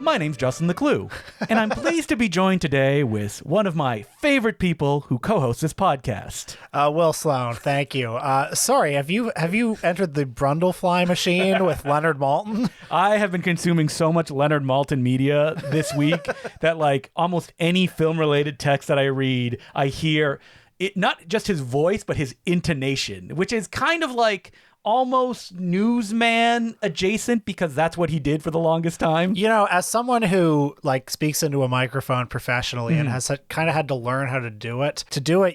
My name's Justin Decloux, and I'm pleased to be joined today with one of my favorite people who co-hosts this podcast. Will Sloan, thank you. Sorry, have you entered the Brundlefly machine with Leonard Maltin? I have been consuming so much Leonard Maltin media this week that like almost any film-related text that I read, I hear it, not just his voice, but his intonation, which is kind of like almost newsman adjacent because that's what he did for the longest time. You know, as someone who like speaks into a microphone professionally and has kind of had to learn how to do it,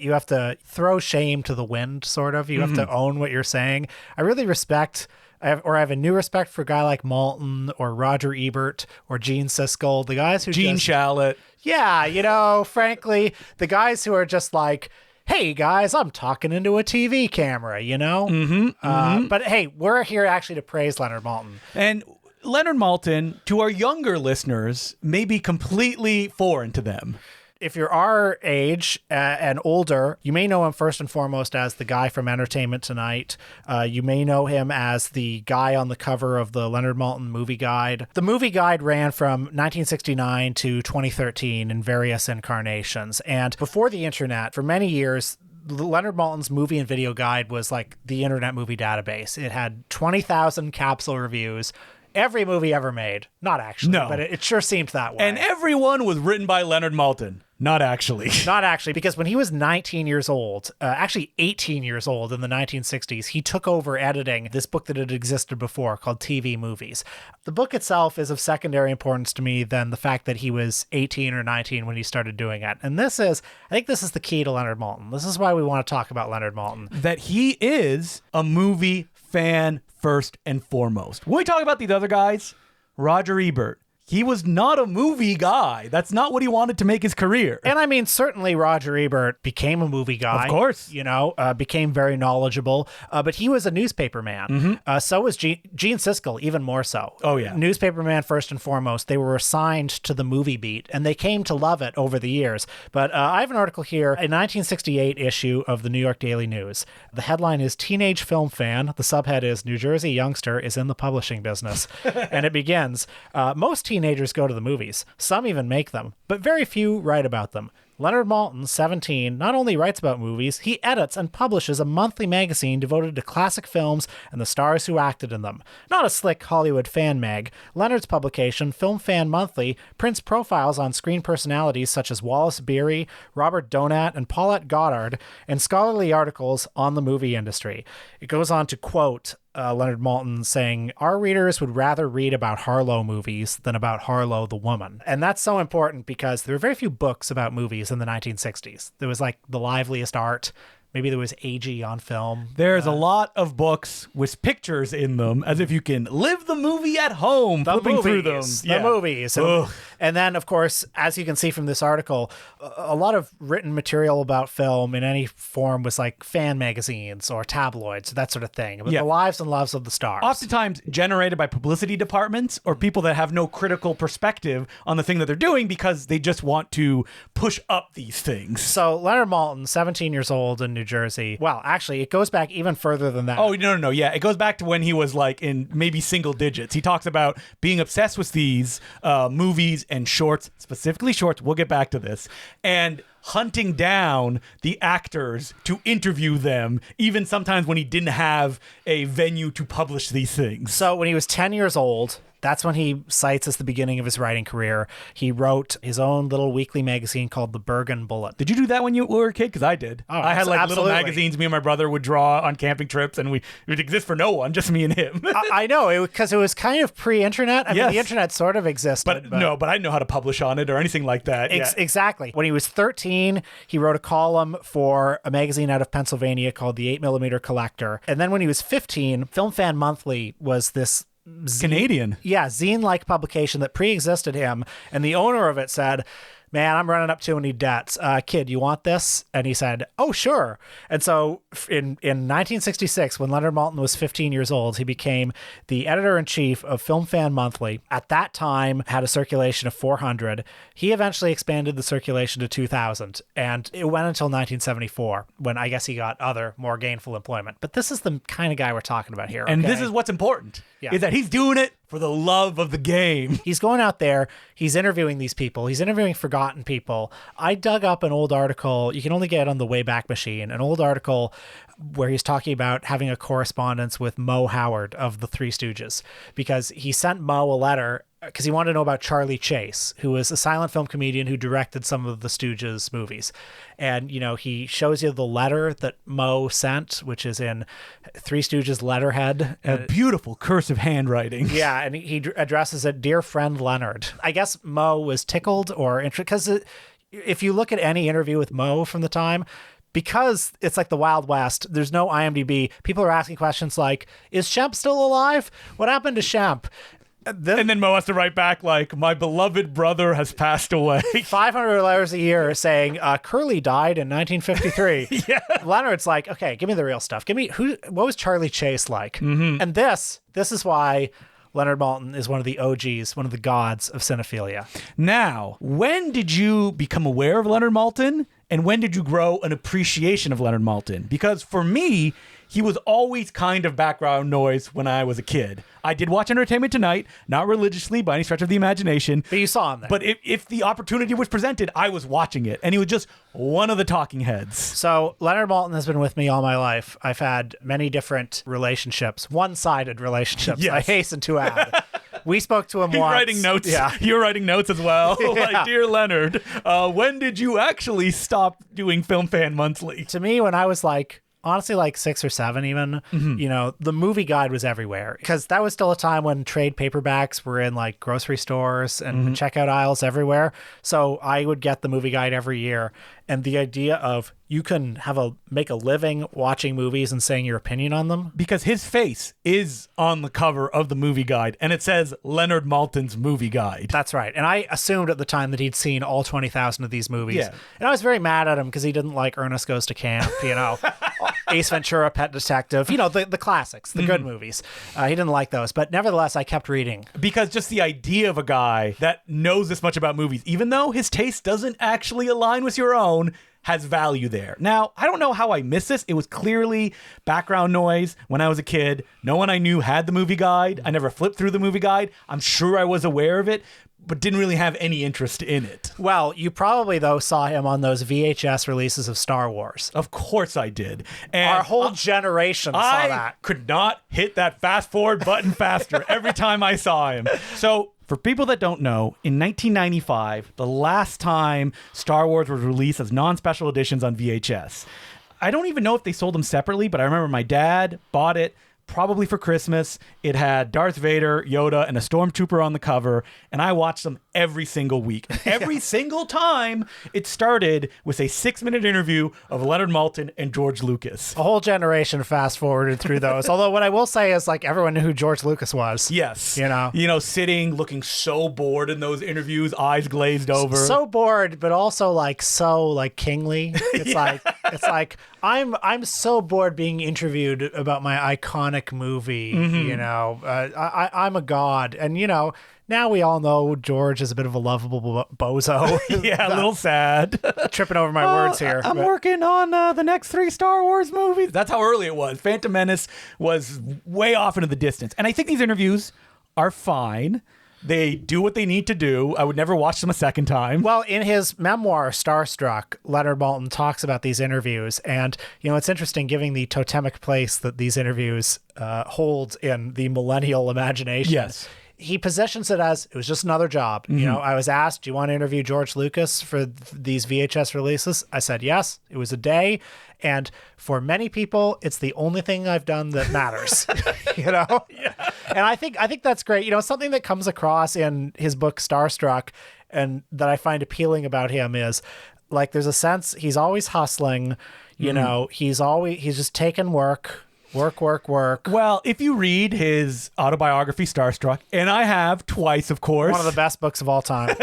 you have to throw shame to the wind, sort of. You have to own what you're saying. I really respect... I have a new respect for a guy like Maltin or Roger Ebert or Gene Siskel, the guys who Gene Shalit. Yeah, you know, frankly, the guys who are just like, hey guys, I'm talking into a TV camera, you know? But hey, we're here actually to praise Leonard Maltin. And Leonard Maltin, to our younger listeners, may be completely foreign to them. If you're our age and older, you may know him first and foremost as the guy from Entertainment Tonight. You may know him as the guy on the cover of the Leonard Maltin Movie Guide. The Movie Guide ran from 1969 to 2013 in various incarnations. And before the internet, for many years, Leonard Maltin's movie and video guide was like the Internet Movie Database. It had 20,000 capsule reviews. Every movie ever made. Not actually, no. But it sure seemed that way. And everyone was written by Leonard Maltin. Not actually. Not actually, because when he was 19 years old, actually 18 years old in the 1960s, he took over editing this book that had existed before called TV Movies. The book itself is of secondary importance to me than the fact that he was 18 or 19 when he started doing it. And I think this is the key to Leonard Maltin. This is why we want to talk about Leonard Maltin. That he is a movie fan first and foremost. When we talk about these other guys, Roger Ebert, he was not a movie guy. That's not what he wanted to make his career. And I mean, certainly Roger Ebert became a movie guy. Of course. You know, became very knowledgeable. But he was a newspaper man. So was Gene Siskel, even more so. Oh, yeah. Newspaper man first and foremost. They were assigned to the movie beat, and they came to love it over the years. But I have an article here, a 1968 issue of the New York Daily News. The headline is Teenage Film Fan. The subhead is New Jersey Youngster is in the publishing business. And it begins, most teenagers go to the movies. Some even make them, but very few write about them. Leonard Maltin, 17, not only writes about movies, he edits and publishes a monthly magazine devoted to classic films and the stars who acted in them. Not a slick Hollywood fan mag, Leonard's publication, Film Fan Monthly, prints profiles on screen personalities such as Wallace Beery, Robert Donat, and Paulette Goddard, and scholarly articles on the movie industry. It goes on to quote Leonard Maltin saying, our readers would rather read about Harlow movies than about Harlow the woman. And that's so important because there were very few books about movies in the 1960s. There was like The Liveliest Art. Maybe there was AG on film. There's a lot of books with pictures in them, as if you can live the movie at home, flipping through them. The movies. And then, of course, as you can see from this article, a lot of written material about film in any form was like fan magazines or tabloids, that sort of thing. About the lives and loves of the stars. Oftentimes generated by publicity departments or people that have no critical perspective on the thing that they're doing because they just want to push up these things. So Leonard Maltin, 17 years old in New Jersey. Well, actually, it goes back even further than that. Oh, no. Yeah, it goes back to when he was like in maybe single digits. He talks about being obsessed with these movies and shorts, specifically shorts. We'll get back to this. And hunting down the actors to interview them, even sometimes when he didn't have a venue to publish these things. So when he was 10 years old, that's when he cites as the beginning of his writing career. He wrote his own little weekly magazine called The Bergen Bullet. Did you do that when you were a kid? Because I did. Oh, I had like absolutely. little magazines me and my brother would draw on camping trips, and it would exist for no one, just me and him. I know, because it was kind of pre-internet. I mean, the internet sort of existed. But I didn't know how to publish on it or anything like that. Exactly. When he was 13, he wrote a column for a magazine out of Pennsylvania called The 8mm Collector. And then when he was 15, Film Fan Monthly was this Canadian. Yeah, zine-like publication that pre-existed him. And the owner of it said, man, I'm running up too many debts. Kid, you want this? And he said, oh, sure. And so in 1966, when Leonard Maltin was 15 years old, he became the editor-in-chief of Film Fan Monthly. At that time, had a circulation of 400. He eventually expanded the circulation to 2,000. And it went until 1974, when I guess he got other, more gainful employment. But this is the kind of guy we're talking about here. And okay? this is what's important, is that he's doing it for the love of the game. He's going out there, he's interviewing these people, he's interviewing forgotten people. I dug up an old article, you can only get it on the Wayback Machine, an old article where he's talking about having a correspondence with Moe Howard of the Three Stooges, because he sent Moe a letter because he wanted to know about Charlie Chase, who was a silent film comedian who directed some of the Stooges movies. And, you know, he shows you the letter that Moe sent, which is in Three Stooges letterhead. A beautiful cursive handwriting. Yeah, and he addresses it, "Dear friend Leonard." I guess Moe was tickled or interested, because if you look at any interview with Moe from the time, because it's like the Wild West, there's no IMDb, people are asking questions like, is Shemp still alive? What happened to Shemp? And then Moe has to write back like, "My beloved brother has passed away." 500 letters a year saying Curly died in 1953. Yeah. Leonard's like, okay, give me the real stuff. Give me what was Charlie Chase like? Mm-hmm. And this is why Leonard Maltin is one of the OGs, one of the gods of cinephilia. Now, when did you become aware of Leonard Maltin? And when did you grow an appreciation of Leonard Maltin? Because for me, he was always kind of background noise when I was a kid. I did watch Entertainment Tonight, not religiously by any stretch of the imagination. But you saw him there. But if the opportunity was presented, I was watching it. And he was just one of the talking heads. So Leonard Maltin has been with me all my life. I've had many different relationships, one-sided relationships, Yes. I hasten to add. We spoke to him You're once. writing notes. Yeah. You're writing notes as well. Yeah. Like, "Dear Leonard, when did you actually stop doing Film Fan Monthly?" To me, when I was like, honestly, like 6 or 7 even, you know, the movie guide was everywhere, because that was still a time when trade paperbacks were in like grocery stores and checkout aisles everywhere. So I would get the movie guide every year. And the idea of you can make a living watching movies and saying your opinion on them. Because his face is on the cover of the movie guide, and it says Leonard Maltin's movie guide. That's right. And I assumed at the time that he'd seen all 20,000 of these movies. Yeah. And I was very mad at him because he didn't like Ernest Goes to Camp, you know, Ace Ventura, Pet Detective, you know, the classics, the good movies. He didn't like those. But nevertheless, I kept reading. Because just the idea of a guy that knows this much about movies, even though his taste doesn't actually align with your own, has value there. Now, I don't know how I missed this. It was clearly background noise when I was a kid. No one I knew had the movie guide. I never flipped through the movie guide. I'm sure I was aware of it, but didn't really have any interest in it. Well, you probably, though, saw him on those VHS releases of Star Wars. Of course I did. And Our whole generation saw I that. could not hit that fast forward button faster every time I saw him. So for people that don't know, in 1995, the last time Star Wars was released as non-special editions on VHS, I don't even know if they sold them separately, but I remember my dad bought it probably for Christmas. It had Darth Vader, Yoda, and a stormtrooper on the cover, and I watched them every single week. Every single time, it started with a 6-minute interview of Leonard Maltin and George Lucas. A whole generation fast forwarded through those. Although what I will say is, like, everyone knew who George Lucas was. Yes. You know, sitting, looking so bored in those interviews, eyes glazed over. so bored, but also like so like kingly. It's like I'm so bored being interviewed about my iconic movie. You know, I'm a god, and you know. Now we all know George is a bit of a lovable bozo. Yeah, a little sad. Tripping over my words here. I'm working on the next 3 Star Wars movies. That's how early it was. Phantom Menace was way off into the distance. And I think these interviews are fine. They do what they need to do. I would never watch them a second time. Well, in his memoir, Starstruck, Leonard Maltin talks about these interviews. And, you know, it's interesting giving the totemic place that these interviews hold in the millennial imagination. Yes. He positions it as, it was just another job. You know, I was asked, do you want to interview George Lucas for these VHS releases? I said yes. It was a day. And for many people, it's the only thing I've done that matters. You know? Yeah. And I think that's great. You know, something that comes across in his book Starstruck and that I find appealing about him is, like, there's a sense he's always hustling. You know, he's just taking work. Well, if you read his autobiography, Starstruck, and I have twice, of course. One of the best books of all time.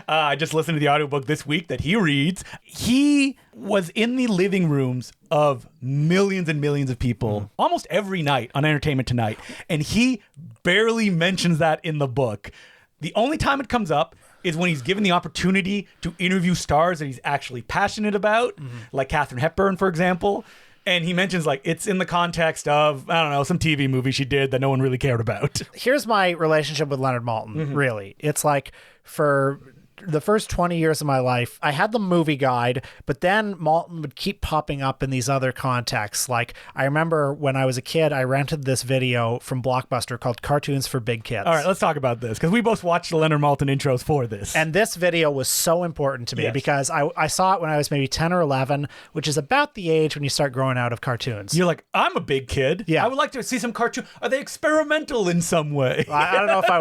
I just listened to the audiobook this week that he reads. He was in the living rooms of millions and millions of people almost every night on Entertainment Tonight. And he barely mentions that in the book. The only time it comes up is when he's given the opportunity to interview stars that he's actually passionate about, like Katharine Hepburn, for example. And he mentions like it's in the context of, I don't know, some TV movie she did that no one really cared about. Here's my relationship with Leonard Maltin, really. It's like for the first 20 years of my life, I had the movie guide, but then Maltin would keep popping up in these other contexts. Like, I remember when I was a kid, I rented this video from Blockbuster called Cartoons for Big Kids. All right, let's talk about this, because we both watched the Leonard Maltin intros for this. And this video was so important to me because I saw it when I was maybe 10 or 11, which is about the age when you start growing out of cartoons. You're like, I'm a big kid. Yeah. I would like to see some cartoon. Are they experimental in some way? I don't know if I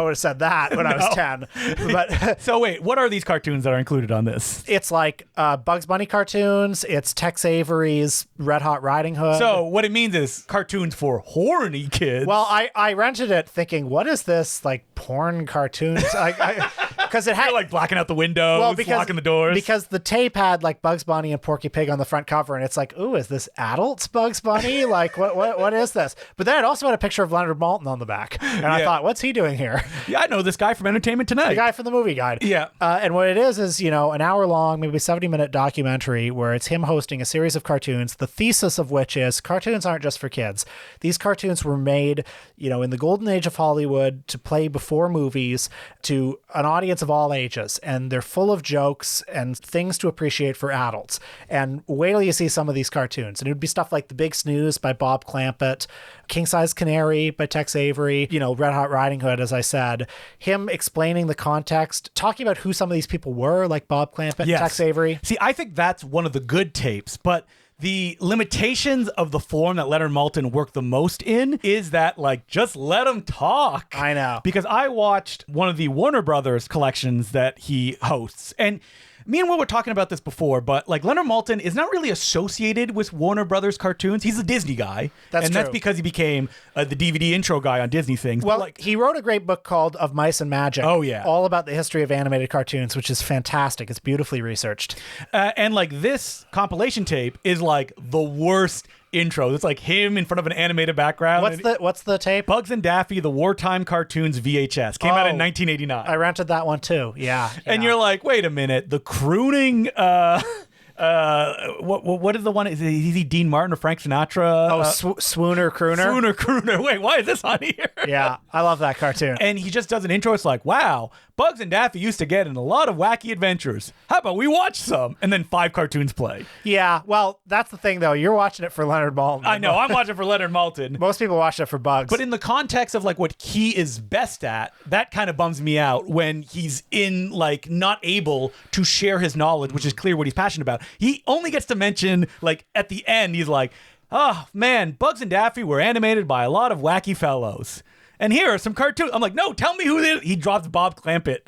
would have said that when I was 10, but So wait, what are these cartoons that are included on this? it's like Bugs Bunny cartoons. It's Tex Avery's Red Hot Riding Hood. So what it means is cartoons for horny kids. Well, I rented it thinking, what is this, like, porn cartoons? Because it had You're like blacking out the windows, locking the doors. Because the tape had like Bugs Bunny and Porky Pig on the front cover, and it's like, ooh, is this adults Bugs Bunny? Like, what is this? But then it also had a picture of Leonard Maltin on the back, and I thought, what's he doing here? Yeah, I know this guy from Entertainment Tonight. The guy from the movie guide. Yeah. And what it is, you know, an hour-long, maybe 70-minute documentary where it's him hosting a series of cartoons, the thesis of which is cartoons aren't just for kids. These cartoons were made, you know, in the golden age of Hollywood to play before movies to an audience of all ages, and they're full of jokes and things to appreciate for adults. And wait till you see some of these cartoons. And it would be stuff like The Big Snooze by Bob Clampett, King Size Canary by Tex Avery, you know, Red Hot Riding Hood, as I said, him explaining the context, talking about who some of these people were, like Bob Clampett and Tex Avery. See, I think that's one of the good tapes, but the limitations of the form that Leonard Maltin worked the most in is that, like, just let him talk. I know. Because I watched one of the Warner Brothers collections that he hosts, and me and Will were talking about this before, but like Leonard Maltin is not really associated with Warner Brothers cartoons. He's a Disney guy. That's true. That's because he became the DVD intro guy on Disney things. Well, but like, he wrote a great book called Of Mice and Magic. Oh, yeah. All about the history of animated cartoons, which is fantastic. It's beautifully researched. and like this compilation tape is like the worst intro. It's like him in front of an animated background. What's the tape? Bugs and Daffy, the Wartime Cartoons VHS. Came out in 1989. I rented that one too. Yeah. And you're like, wait a minute, the crooning what is the one? Is he Dean Martin or Frank Sinatra? Swooner Crooner. Swooner Crooner. Wait, why is this on here? Yeah, I love that cartoon. And he just does an intro. It's like, wow, Bugs and Daffy used to get in a lot of wacky adventures. How about we watch some? And then 5 cartoons play. Yeah, well, that's the thing, though. You're watching it for Leonard Maltin. I know. I'm watching for Leonard Maltin. Most people watch it for Bugs. But in the context of like what he is best at, that kind of bums me out when he's in like not able to share his knowledge, which is clear what he's passionate about. He only gets to mention like at the end, he's like, oh man, Bugs and Daffy were animated by a lot of wacky fellows. And here are some cartoons. I'm like, no, tell me who it is. He drops Bob Clampett.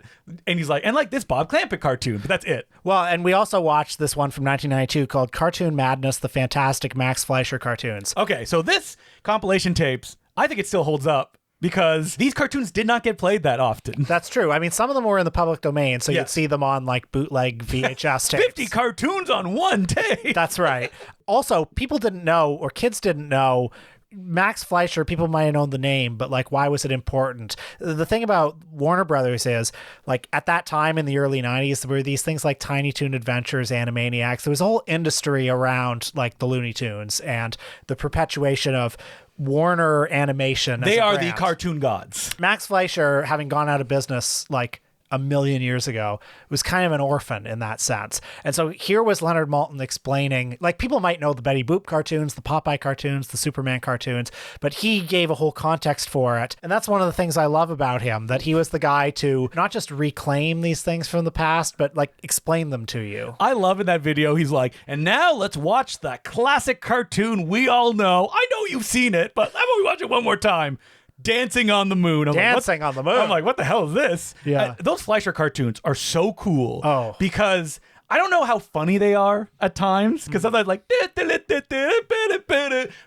And he's like, and like this Bob Clampett cartoon, but that's it. Well, and we also watched this one from 1992 called Cartoon Madness, the Fantastic Max Fleischer Cartoons. Okay, so this compilation tapes, I think it still holds up because these cartoons did not get played that often. That's true. I mean, some of them were in the public domain, so you'd see them on like bootleg VHS tapes. 50 cartoons on one tape. That's right. Also, people didn't know, or kids didn't know, Max Fleischer, people might have known the name, but like, why was it important? The thing about Warner Brothers is, like, at that time in the early 90s, there were these things like Tiny Toon Adventures, Animaniacs. There was a whole industry around like the Looney Tunes and the perpetuation of Warner Animation. They are the cartoon gods. Max Fleischer, having gone out of business like a million years ago, was kind of an orphan in that sense. And so here was Leonard Maltin explaining, like, people might know the Betty Boop cartoons, the Popeye cartoons, the Superman cartoons, but he gave a whole context for it. And that's one of the things I love about him, that he was the guy to not just reclaim these things from the past, but like explain them to you. I love in that video, he's like, and now let's watch that classic cartoon we all know. I know you've seen it, but how about we watch it one more time? Dancing on the Moon. Dancing on the Moon. I'm like, what the hell is this? Yeah. Those Fleischer cartoons are so cool. Oh. Because I don't know how funny they are at times, because sometimes like,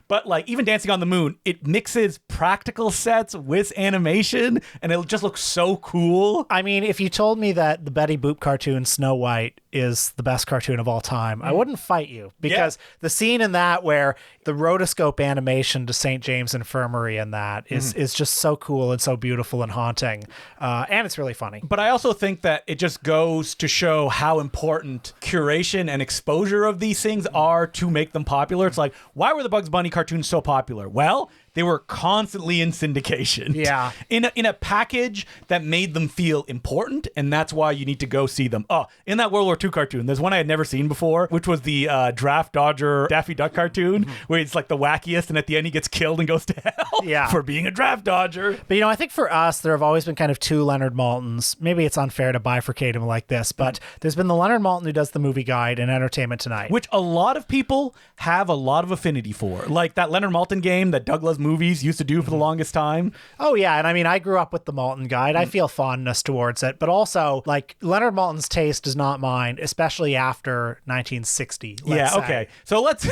but like even Dancing on the Moon, it mixes practical sets with animation, and it just looks so cool. I mean, if you told me that the Betty Boop cartoon Snow White is the best cartoon of all time, I wouldn't fight you, because the scene in that where the rotoscope animation to St. James Infirmary in that is just so cool and so beautiful and haunting. And it's really funny. But I also think that it just goes to show how important curation and exposure of these things are to make them popular. It's like, why were the Bugs Bunny cartoons so popular? Well, they were constantly in syndication. Yeah. In a package that made them feel important, and that's why you need to go see them. Oh, in that World War II cartoon, there's one I had never seen before, which was the Draft Dodger Daffy Duck cartoon, where it's like the wackiest, and at the end he gets killed and goes to hell for being a draft dodger. But, I think for us, there have always been kind of two Leonard Maltins. Maybe it's unfair to bifurcate him like this, but there's been the Leonard Maltin who does the movie guide and Entertainment Tonight. Which a lot of people have a lot of affinity for. Like that Leonard Maltin game that Doug Loves Movies used to do for the longest time. Oh, yeah. And I mean, I grew up with the Maltin guide. I feel fondness towards it. But also, like, Leonard Maltin's taste is not mine, especially after 1960. Let's say. Okay. So let's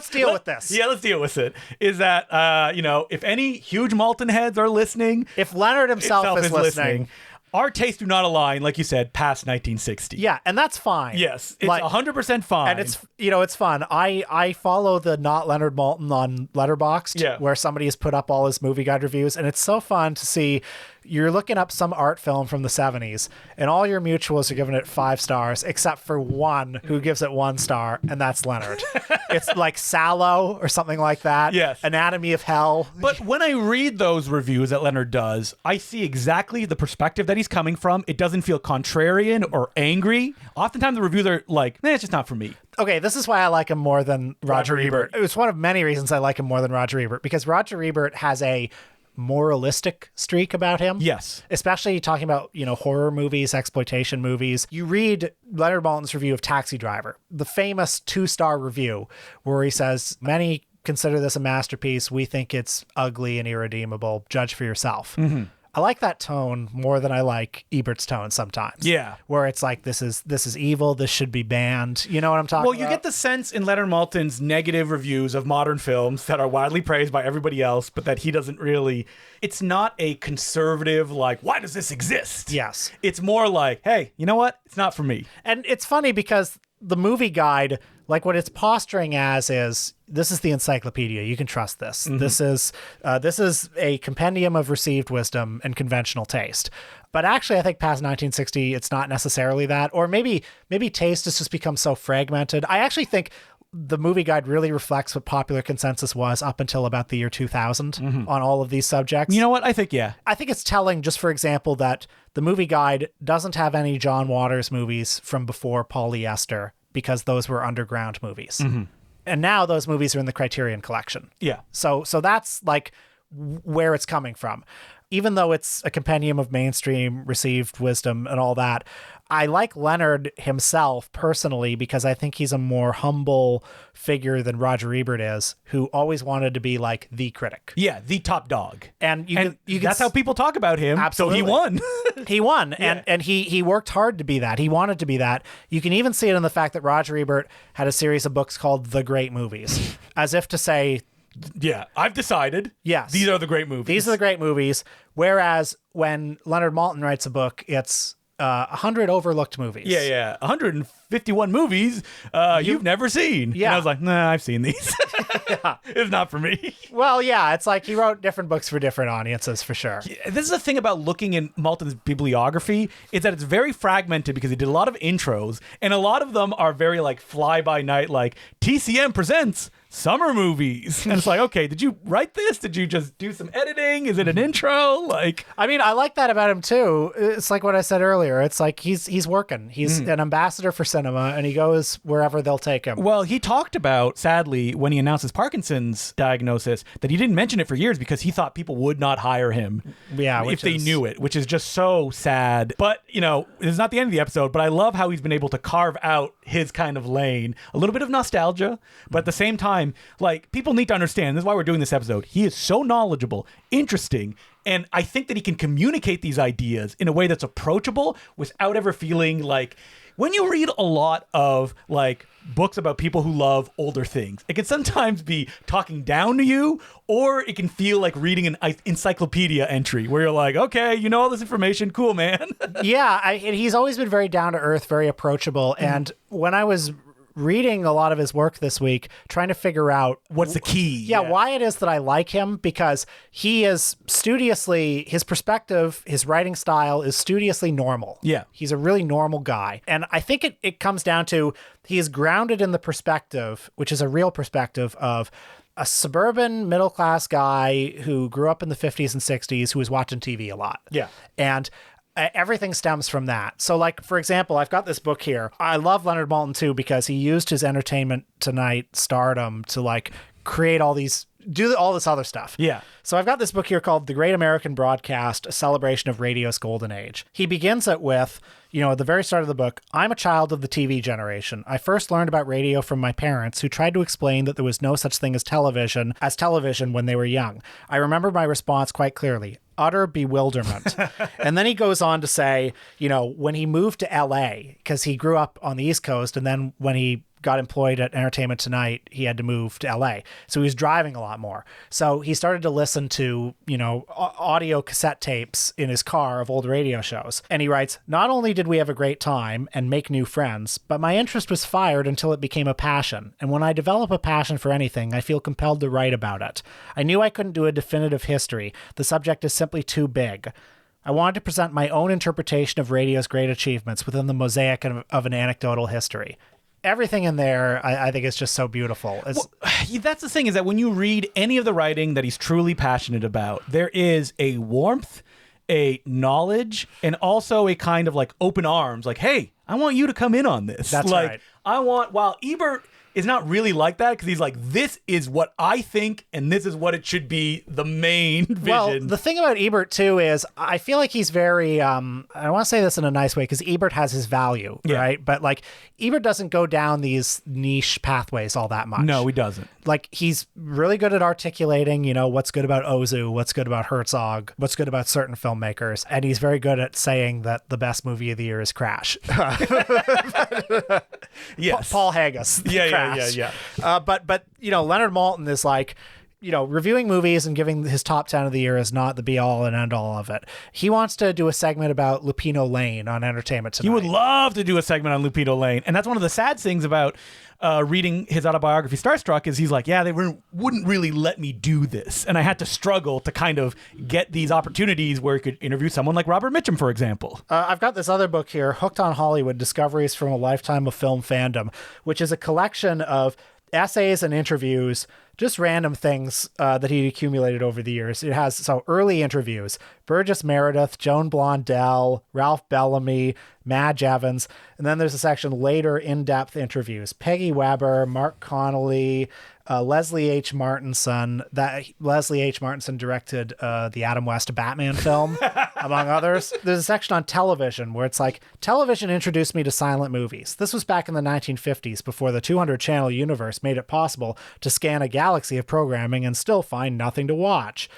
deal with this. Yeah, let's deal with it. Is that, if any huge Maltin heads are listening, if Leonard himself is listening, our tastes do not align, like you said, past 1960. Yeah, and that's fine. Yes, it's 100% fine. And it's fun. I follow the Not Leonard Maltin on Letterboxd, where somebody has put up all his movie guide reviews, and it's so fun to see. You're looking up some art film from the 70s, and all your mutuals are giving it 5 stars, except for one who gives it 1 star, and that's Leonard. It's like Sallow or something like that. Yes. Anatomy of Hell. But when I read those reviews that Leonard does, I see exactly the perspective that he's coming from. It doesn't feel contrarian or angry. Oftentimes the reviews are like, it's just not for me. Okay, this is why I like him more than Roger Ebert. It's one of many reasons I like him more than Roger Ebert, because Roger Ebert has a moralistic streak about him. Yes. Especially talking about, horror movies, exploitation movies. You read Leonard Maltin's review of Taxi Driver, the famous 2-star review, where he says, many consider this a masterpiece. We think it's ugly and irredeemable. Judge for yourself. Mm-hmm. I like that tone more than I like Ebert's tone sometimes. Yeah. Where it's like, this is evil. This should be banned. You know what I'm talking about? Well, you get the sense in Leonard Maltin's negative reviews of modern films that are widely praised by everybody else, but that he doesn't really... It's not a conservative, like, why does this exist? Yes. It's more like, hey, you know what? It's not for me. And it's funny because the movie guide, like what it's posturing as is, this is the encyclopedia. You can trust this. Mm-hmm. This is a compendium of received wisdom and conventional taste. But actually, I think past 1960, it's not necessarily that. Or maybe taste has just become so fragmented. I actually think the movie guide really reflects what popular consensus was up until about the year 2000 on all of these subjects. You know what? I think it's telling, just for example, that the movie guide doesn't have any John Waters movies from before Polyester, because those were underground movies. Mm-hmm. And now those movies are in the Criterion Collection. Yeah. So that's like where it's coming from. Even though it's a compendium of mainstream received wisdom and all that, I like Leonard himself personally because I think he's a more humble figure than Roger Ebert is, who always wanted to be like the critic. Yeah, the top dog. And that's how people talk about him. Absolutely. So he won. He won. Yeah. And he worked hard to be that. He wanted to be that. You can even see it in the fact that Roger Ebert had a series of books called The Great Movies, as if to say, yeah, I've decided. Yes. These are the great movies. These are the great movies. Whereas when Leonard Maltin writes a book, it's 100 overlooked movies. Yeah. 151 movies you've never seen. Yeah. And I was like, nah, I've seen these. Yeah. It's not for me. Well, yeah, it's like he wrote different books for different audiences, for sure. This is the thing about looking in Maltin's bibliography, is that it's very fragmented because he did a lot of intros, and a lot of them are very like fly-by-night, like TCM presents summer movies. And it's like, okay, did you write this? Did you just do some editing? Is it an intro? Like, I mean, I like that about him too. It's like what I said earlier. It's like he's working. He's an ambassador for cinema, and he goes wherever they'll take him. Well, he talked about, sadly, when he announced his Parkinson's diagnosis, that he didn't mention it for years because he thought people would not hire him if they knew it, which is just so sad. But, it's not the end of the episode, but I love how he's been able to carve out his kind of lane. A little bit of nostalgia, but at the same time, like, people need to understand, this is why we're doing this episode, he is so knowledgeable, interesting, and I think that he can communicate these ideas in a way that's approachable without ever feeling like, when you read a lot of like books about people who love older things, it can sometimes be talking down to you, or it can feel like reading an encyclopedia entry where you're like, okay, you know all this information, cool, man. Yeah, and he's always been very down to earth, very approachable. And when I was reading a lot of his work this week, trying to figure out what's the key. Yeah, why it is that I like him, because he is studiously, his perspective, his writing style is studiously normal. Yeah. He's a really normal guy. And I think it comes down to he is grounded in the perspective, which is a real perspective of a suburban middle-class guy who grew up in the 50s and 60s who was watching TV a lot. Yeah. And everything stems from that. So, like, for example, I've got this book here. I love Leonard Maltin, too, because he used his Entertainment Tonight stardom to, like, create all this other stuff. Yeah. So I've got this book here called The Great American Broadcast, A Celebration of Radio's Golden Age. He begins it with, at the very start of the book, I'm a child of the TV generation. I first learned about radio from my parents, who tried to explain that there was no such thing as television when they were young. I remember my response quite clearly. Utter bewilderment. And then he goes on to say, when he moved to LA, because he grew up on the East Coast, and then when he got employed at Entertainment Tonight, he had to move to LA. So he was driving a lot more. So he started to listen to, audio cassette tapes in his car of old radio shows. And he writes, not only did we have a great time and make new friends, but my interest was fired until it became a passion. And when I develop a passion for anything, I feel compelled to write about it. I knew I couldn't do a definitive history. The subject is simply too big. I wanted to present my own interpretation of radio's great achievements within the mosaic of an anecdotal history. Everything in there, I think, is just so beautiful. That's the thing, is that when you read any of the writing that he's truly passionate about, there is a warmth, a knowledge, and also a kind of like open arms, like, hey, I want you to come in on this. That's like, right. While Ebert is not really like that, because he's like, this is what I think, and this is what it should be, the main vision. Well, the thing about Ebert, too, is I feel like he's very, I don't want to say this in a nice way, because Ebert has his value, right? But, like, Ebert doesn't go down these niche pathways all that much. No, he doesn't. Like, he's really good at articulating, what's good about Ozu, what's good about Herzog, what's good about certain filmmakers, and he's very good at saying that the best movie of the year is Crash. Yes. Paul Haggis. Yeah. But Leonard Maltin is like, reviewing movies and giving his top 10 of the year is not the be all and end all of it. He wants to do a segment about Lupino Lane on Entertainment Tonight. He would love to do a segment on Lupino Lane. And that's one of the sad things about reading his autobiography, Starstruck, is he's like, they wouldn't really let me do this. And I had to struggle to kind of get these opportunities where he could interview someone like Robert Mitchum, for example. I've got this other book here, Hooked on Hollywood, Discoveries from a Lifetime of Film Fandom, which is a collection of essays and interviews, just random things that he accumulated over the years. It has early interviews: Burgess Meredith, Joan Blondell, Ralph Bellamy, Madge Evans, and then there's a section later in-depth interviews: Peggy Weber, Mark Connolly, Leslie H. Martinson. Leslie H. Martinson directed the Adam West Batman film, among others. There's a section on television where it's like, television introduced me to silent movies. This was back in the 1950s, before the 200-channel universe made it possible to scan a galaxy of programming and still find nothing to watch.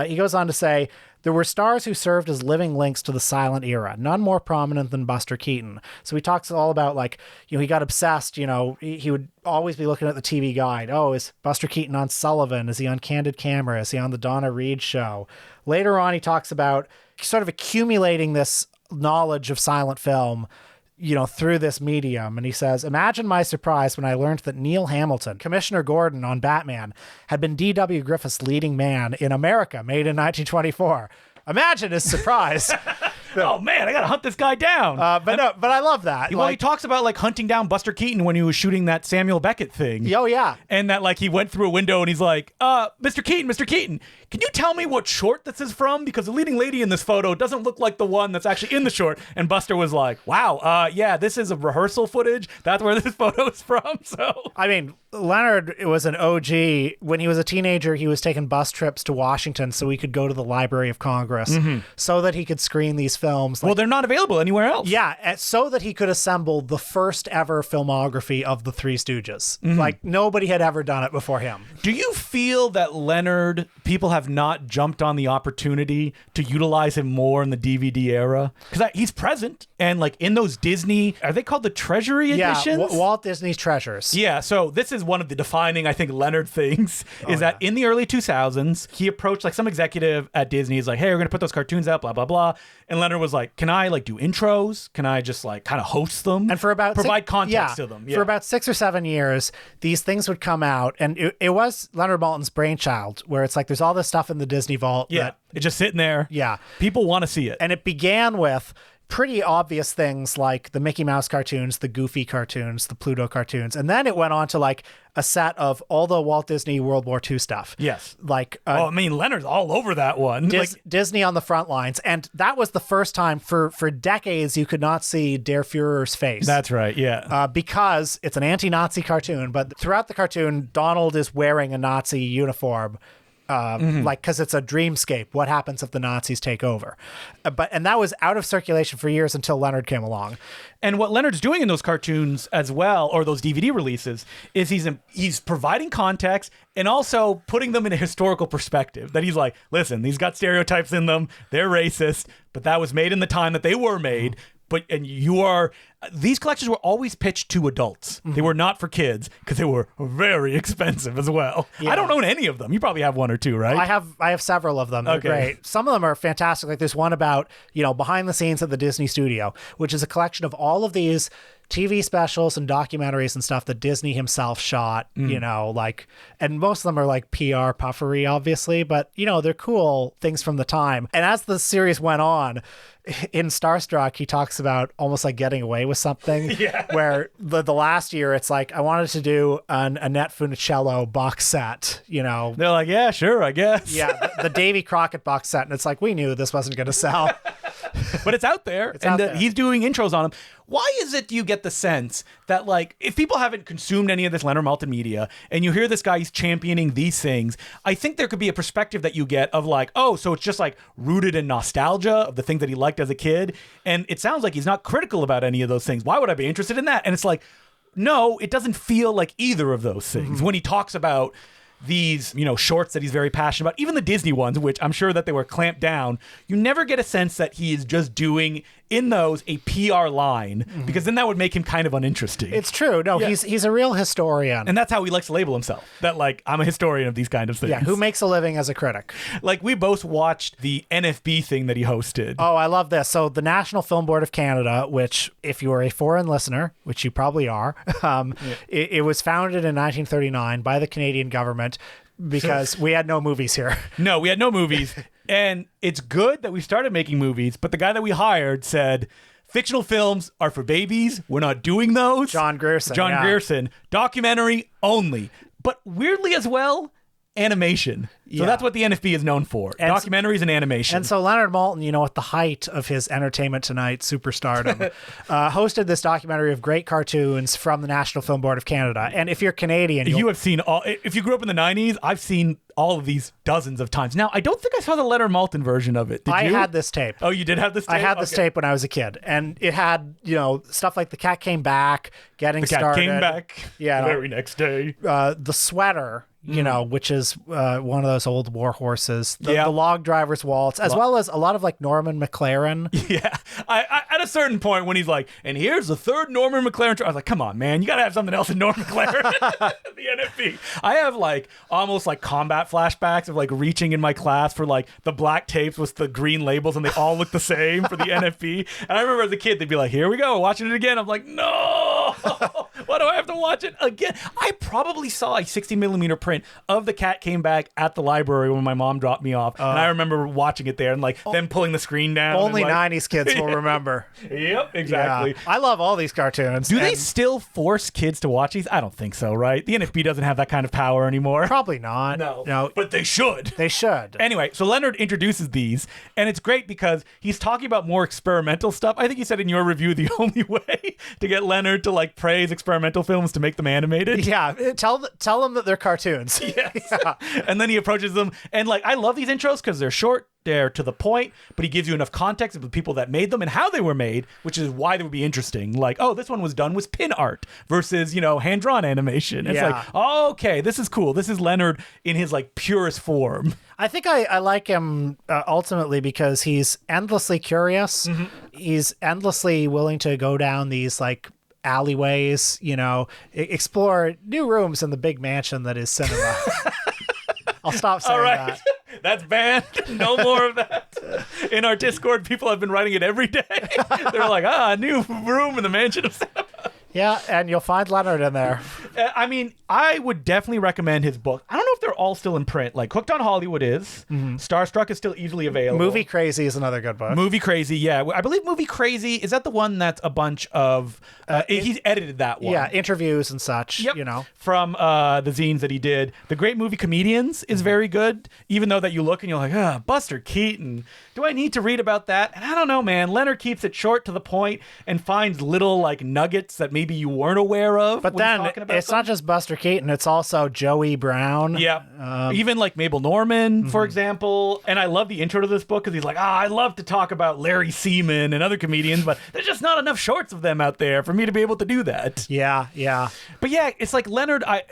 He goes on to say, there were stars who served as living links to the silent era, none more prominent than Buster Keaton. So he talks all about, like, he got obsessed, he would always be looking at the TV guide. Oh, is Buster Keaton on Sullivan? Is he on Candid Camera? Is he on the Donna Reed show? Later on, he talks about sort of accumulating this knowledge of silent film, through this medium. And he says, imagine my surprise when I learned that Neil Hamilton, Commissioner Gordon on Batman, had been D.W. Griffith's leading man in America, made in 1924. Imagine his surprise. Oh man, I gotta hunt this guy down. But I love that. He talks about like hunting down Buster Keaton when he was shooting that Samuel Beckett thing. Oh yeah. And that like he went through a window and he's like, Mr. Keaton, can you tell me what short this is from? Because the leading lady in this photo doesn't look like the one that's actually in the short. And Buster was like, wow, yeah, this is a rehearsal footage. That's where this photo is from. So I mean, Leonard was an OG. When he was a teenager, he was taking bus trips to Washington so he could go to the Library of Congress so that he could screen these films. Well, they're not available anywhere else. Yeah, so that he could assemble the first ever filmography of the Three Stooges. Like, nobody had ever done it before him. Do you feel that Leonard, people have not jumped on the opportunity to utilize him more in the DVD era? Because he's present, and like in those Disney, are they called the Treasury editions? Yeah, Walt Disney's Treasures. Yeah, so this is one of the defining, I think, Leonard things, is that in the early 2000s, he approached like some executive at Disney. He's like, hey, we're going to put those cartoons out, blah, blah, blah. And Leonard was like, can I like do intros? Can I just like kind of host them? And for about provide context to them. Yeah. For about 6 or 7 years, these things would come out, and it was Leonard Maltin's brainchild, where it's like there's all this stuff in the Disney vault. Yeah, it's just sitting there. Yeah. People want to see it. And it began with pretty obvious things like the Mickey Mouse cartoons, the Goofy cartoons, the Pluto cartoons. And then it went on to like a set of all the Walt Disney World War II stuff. Yes. Like, I mean, Leonard's all over that one. Disney on the front lines. And that was the first time for decades you could not see Der Fuhrer's face. That's right. Yeah. Because it's an anti-Nazi cartoon. But throughout the cartoon, Donald is wearing a Nazi uniform. Like, because it's a dreamscape. What happens if the Nazis take over? And that was out of circulation for years until Leonard came along. And what Leonard's doing in those cartoons as well, or those DVD releases, is he's providing context and also putting them in a historical perspective. That he's like, listen, these got stereotypes in them. They're racist, but that was made in the time that they were made. These collections were always pitched to adults. They were not for kids because they were very expensive as well. Yeah. I don't own any of them. You probably have one or two, right? I have several of them. They're great. Some of them are fantastic. Like there's one about, behind the scenes at the Disney studio, which is a collection of all of these TV specials and documentaries and stuff that Disney himself shot, and most of them are like PR puffery, obviously, but they're cool things from the time. And as the series went on, in Starstruck, he talks about almost like getting away with something. Yeah. Where the last year, it's like, I wanted to do an Annette Funicello box set, They're like, yeah, sure, I guess. Yeah, the Davy Crockett box set. And it's like, we knew this wasn't going to sell. But it's out there. He's doing intros on them. Why is it you get the sense that, like, if people haven't consumed any of this Leonard Maltin media and you hear this guy, he's championing these things, I think there could be a perspective that you get of like, oh, so it's just like rooted in nostalgia of the things that he liked as a kid. And it sounds like he's not critical about any of those things. Why would I be interested in that? And it's like, no, it doesn't feel like either of those things. When he talks about these, shorts that he's very passionate about, even the Disney ones, which I'm sure that they were clamped down, you never get a sense that he is just doing in those a PR line, because then that would make him kind of uninteresting. It's true. No, he's a real historian. And that's how he likes to label himself. That like, I'm a historian of these kind of things. Yeah, who makes a living as a critic. Like we both watched the NFB thing that he hosted. Oh, I love this. So the National Film Board of Canada, which if you are a foreign listener, which you probably are, it was founded in 1939 by the Canadian government because we had no movies here. No, we had no movies. And it's good that we started making movies, but the guy that we hired said, fictional films are for babies. We're not doing those. John Grierson. Grierson. Documentary only. But weirdly as well, animation. So that's what the NFB is known for. And documentaries and animation. And so Leonard Maltin, at the height of his Entertainment Tonight superstardom, hosted this documentary of great cartoons from the National Film Board of Canada. And if you're Canadian... You have seen all... If you grew up in the 90s, I've seen all of these dozens of times. Now, I don't think I saw the Leonard Maltin version of it. Did you? I had this tape. Oh, you did have this tape? I had this tape when I was a kid. And it had, stuff like The Cat Came Back, Getting Started. The Cat Came Back. Yeah. The very next day. The Sweater... which is one of those old war horses, the Log Driver's Waltz, as well as a lot of like Norman McLaren. Yeah. I at a certain point when he's like, and here's the third Norman McLaren, I was like, come on, man, you got to have something else than Norman McLaren. The NFB. I have like almost like combat flashbacks of like reaching in my class for like the black tapes with the green labels and they all look the same for the NFB. And I remember as a kid, they'd be like, here we go, watching it again. I'm like, no, why do I have to watch it again? I probably saw a 60mm print of The Cat Came Back at the library when my mom dropped me off, and I remember watching it there and like them pulling the screen down. Only like, 90s kids will remember. Yep, exactly. Yeah. I love all these cartoons. Do they still force kids to watch these? I don't think so, right? The NFB doesn't have that kind of power anymore. Probably not. No, but they should. They should. Anyway, so Leonard introduces these, and it's great because he's talking about more experimental stuff. I think you said in your review the only way to get Leonard to like praise experimental films to make them animated. Yeah, tell them that they're cartoons. Yes. Yeah. And then he approaches them, and like I love these intros because they're short, they're to the point, but he gives you enough context of the people that made them and how they were made, which is why they would be interesting. Like, oh, this one was done with pin art versus hand-drawn animation. It's like, oh, okay, this is cool. This is Leonard in his like purest form. I think I like him ultimately because he's endlessly curious. He's endlessly willing to go down these like alleyways, explore new rooms in the big mansion that is cinema. I'll stop saying All right. that. That's banned. No more of that. In our Discord, people have been writing it every day. They're like, a new room in the mansion of cinema. Yeah, and you'll find Leonard in there. I mean, I would definitely recommend his book. I don't know if they're all still in print. Like, Hooked on Hollywood is. Starstruck is still easily available. Movie Crazy is another good book. Movie Crazy, yeah. I believe Movie Crazy, is that the one that's a bunch of... he's edited that one. Yeah, interviews and such, From the zines that he did. The Great Movie Comedians is very good, even though that you look and you're like, Buster Keaton. Do I need to read about that? And I don't know, man. Leonard keeps it short to the point and finds little, like, nuggets that maybe you weren't aware of. But then it's not just Buster Keaton, it's also Joey Brown. Yeah. Even like Mabel Normand, for example. And I love the intro to this book because he's like, I love to talk about Larry Seaman and other comedians, but there's just not enough shorts of them out there for me to be able to do that. Yeah, yeah. But yeah, it's like Leonard, I